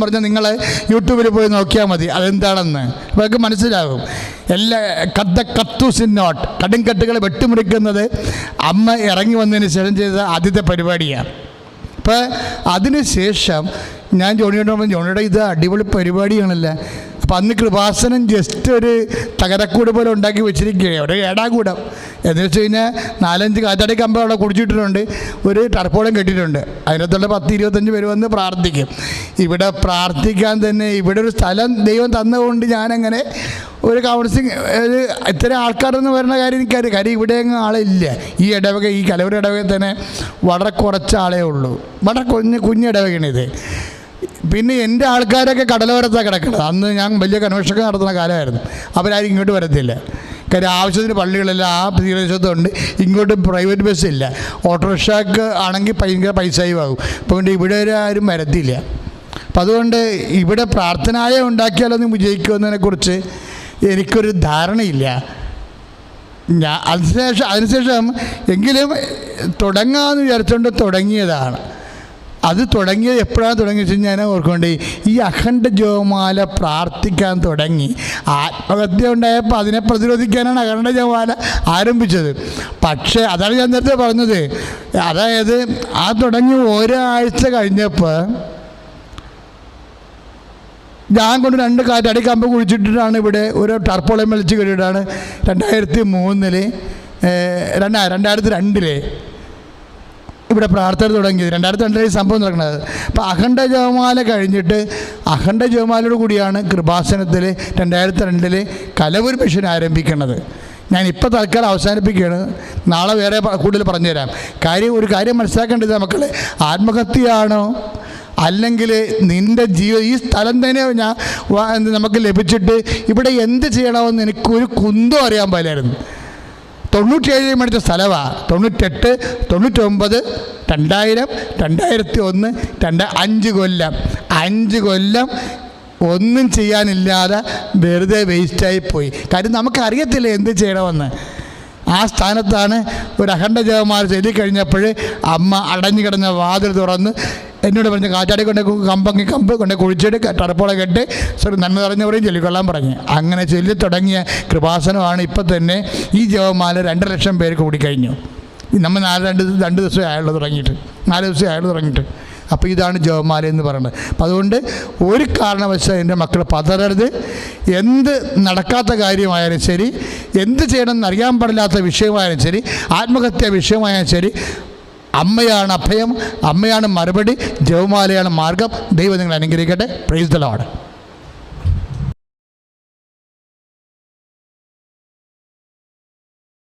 പറഞ്ഞത്. നിങ്ങൾ യൂട്യൂബിൽ പോയി നോക്കിയാൽ മതി അതെന്താണെന്ന്. അപ്പോൾ അവർക്ക് മനസ്സിലാകും. എല്ലാ കത്തുസിന്നോട്ട് കടുംകെട്ടുകൾ വെട്ടിമുറിക്കുന്നത് അമ്മ ഇറങ്ങി വന്നതിന് ശേഷം ചെയ്ത ആദ്യത്തെ പരിപാടിയാണ്. അപ്പോൾ അതിന് ശേഷം ഞാൻ ജോണിയോട് പറഞ്ഞു, ജോണിയുടെ ഇത് അടിപൊളി പരിപാടിയാണല്ലോ. അപ്പം അന്ന് കൃപാസനം ജസ്റ്റ് ഒരു തകരക്കൂട് പോലെ ഉണ്ടാക്കി വെച്ചിരിക്കുകയാണ്, ഒരു ഏടാകൂടം. എന്ന് വെച്ച് കഴിഞ്ഞാൽ 4-5 കാറ്റാടി കമ്പം അവിടെ കുടിച്ചിട്ടുണ്ട്, ഒരു ടർപ്പോളം കെട്ടിയിട്ടുണ്ട്. അതിനകത്തുള്ള 10-25 പേര് വന്ന് പ്രാർത്ഥിക്കും. ഇവിടെ പ്രാർത്ഥിക്കാൻ തന്നെ ഇവിടെ ഒരു സ്ഥലം ദൈവം തന്നതുകൊണ്ട് ഞാനങ്ങനെ ഒരു കൗൺസിലിംഗ് ഇത്തരം ആൾക്കാരൊന്നും വരുന്ന കാര്യം എനിക്കറിയാം. കാര്യം ഇവിടെ എങ്ങും ആളില്ല. ഈ ഇടവക, ഈ കലവൂർ ഇടവകയിൽ തന്നെ വളരെ കുറച്ച് ആളേ ഉള്ളൂ. വളരെ കുഞ്ഞിടവകയാണിത്. പിന്നെ എൻ്റെ ആൾക്കാരൊക്കെ കടലോരത്താണ് കിടക്കുന്നത്. അന്ന് ഞാൻ വലിയ കൺവെൻഷനൊക്കെ നടത്തുന്ന കാലമായിരുന്നു. അവരാരും ഇങ്ങോട്ട് വരത്തില്ല. കാര്യം ആവശ്യത്തിന് പള്ളികളെല്ലാം ആ പ്രദേശത്തുണ്ട്. ഇങ്ങോട്ട് പ്രൈവറ്റ് ബസ്സില്ല. ഓട്ടോറിക്ഷക്ക് ആണെങ്കിൽ ഭയങ്കര പൈസയും ആകും. അപ്പോൾ ഇവിടെ ആരും വരത്തില്ല. അപ്പം അതുകൊണ്ട് ഇവിടെ പ്രാർത്ഥനാലയം ഉണ്ടാക്കിയാലൊന്നും വിജയിക്കുമെന്നതിനെക്കുറിച്ച് എനിക്കൊരു ധാരണയില്ല. അതിനുശേഷം എങ്കിലും തുടങ്ങാമെന്ന് വിചാരിച്ചുകൊണ്ട് തുടങ്ങിയതാണ്. അത് തുടങ്ങിയത് എപ്പോഴാണ് തുടങ്ങിയെന്ന് വെച്ച് ഞാൻ ഓർക്കൊണ്ട് ഈ അഖണ്ഡ ജപമാല പ്രാർത്ഥിക്കാൻ തുടങ്ങി. ആത്മഹത്യ ഉണ്ടായപ്പോൾ അതിനെ പ്രതിരോധിക്കാനാണ് അഖണ്ഡ ജപമാല ആരംഭിച്ചത്. പക്ഷേ അതാണ് ഞാൻ നേരത്തെ പറഞ്ഞത്. അതായത് ആ തുടങ്ങി ഒരാഴ്ച കഴിഞ്ഞപ്പോൾ ഞാൻ കൊണ്ട് 2 കാറ്റാടി കമ്പ് കുഴിച്ചിട്ടിട്ടാണ് ഇവിടെ ഒരു ടർപ്പോളം വലിച്ച് കയറിയിട്ടാണ് 2002 ഇവിടെ പ്രാർത്ഥന തുടങ്ങിയത്. 2002 സംഭവം തുടങ്ങുന്നത്. അപ്പോൾ അഖണ്ഡ ജപമാല കഴിഞ്ഞിട്ട് അഖണ്ഡ ജപമാലയോട് കൂടിയാണ് കൃപാസനത്തിൽ 2002 കലവൂർ മിഷൻ ആരംഭിക്കുന്നത്. ഞാനിപ്പോൾ തൽക്കാലം അവസാനിപ്പിക്കുകയാണ്. നാളെ വേറെ കൂടുതൽ പറഞ്ഞുതരാം. ഒരു കാര്യം മനസ്സിലാക്കേണ്ടത് മക്കളെ, ആത്മഹത്യയാണോ അല്ലെങ്കിൽ നിൻ്റെ ഈ സ്ഥലം തന്നെ നമുക്ക് ലഭിച്ചിട്ട് ഇവിടെ എന്ത് ചെയ്യണമെന്ന് എനിക്കൊരു കുന്തം അറിയാൻ പാടില്ലായിരുന്നു. 97 മേടിച്ച സ്ഥലമാണ്. 98, 99, 2000, 2001, 5 കൊല്ലം ഒന്നും ചെയ്യാനില്ലാതെ വെറുതെ വേസ്റ്റായിപ്പോയി. കാര്യം നമുക്കറിയത്തില്ല എന്ത് ചെയ്യണമെന്ന്. ആ സ്ഥാനത്താണ് ഒരു അഖണ്ഡ ജപമാല ചൊല്ലിക്കഴിഞ്ഞപ്പോൾ അമ്മ അടഞ്ഞു കിടന്ന വാതിൽ തുറന്ന് എന്നോട് പറഞ്ഞ് കാറ്റാടി കമ്പ് കൊണ്ട് കുഴിച്ചിട്ട് ടർപ്പോളെ കെട്ട് നന്മ നിറഞ്ഞവരെയും ചൊല്ലിക്കൊള്ളാൻ പറഞ്ഞു. അങ്ങനെ ചൊല്ലി തുടങ്ങിയ കൃപാസനമാണ്. ഇപ്പം തന്നെ ഈ ജപമാല 2 ലക്ഷം പേർക്ക് കൂടിക്കഴിഞ്ഞു. നമ്മൾ 2 ദിവസമേ ആയുള്ളൂ തുടങ്ങിയിട്ട്. 4 ദിവസമേ ആയുള്ളൂ തുടങ്ങിയിട്ട്. അപ്പോൾ ഇതാണ് ജപമാല എന്ന് പറയുന്നത്. അപ്പം അതുകൊണ്ട് ഒരു കാരണവശാൽ എൻ്റെ മക്കൾ പതറരുത്. എന്ത് നടക്കാത്ത കാര്യമായാലും ശരി, എന്ത് ചെയ്യണമെന്ന് അറിയാൻ പാടില്ലാത്ത വിഷയമായാലും ശരി, ആത്മഹത്യാ വിഷയമായാലും ശരി, അമ്മയാണ് അഭയം, അമ്മയാണ് മറുപടി, ജപമാലയാണ് മാർഗം. ദൈവം നിങ്ങളെ അനുഗ്രഹിക്കട്ടെ. Praise the Lord.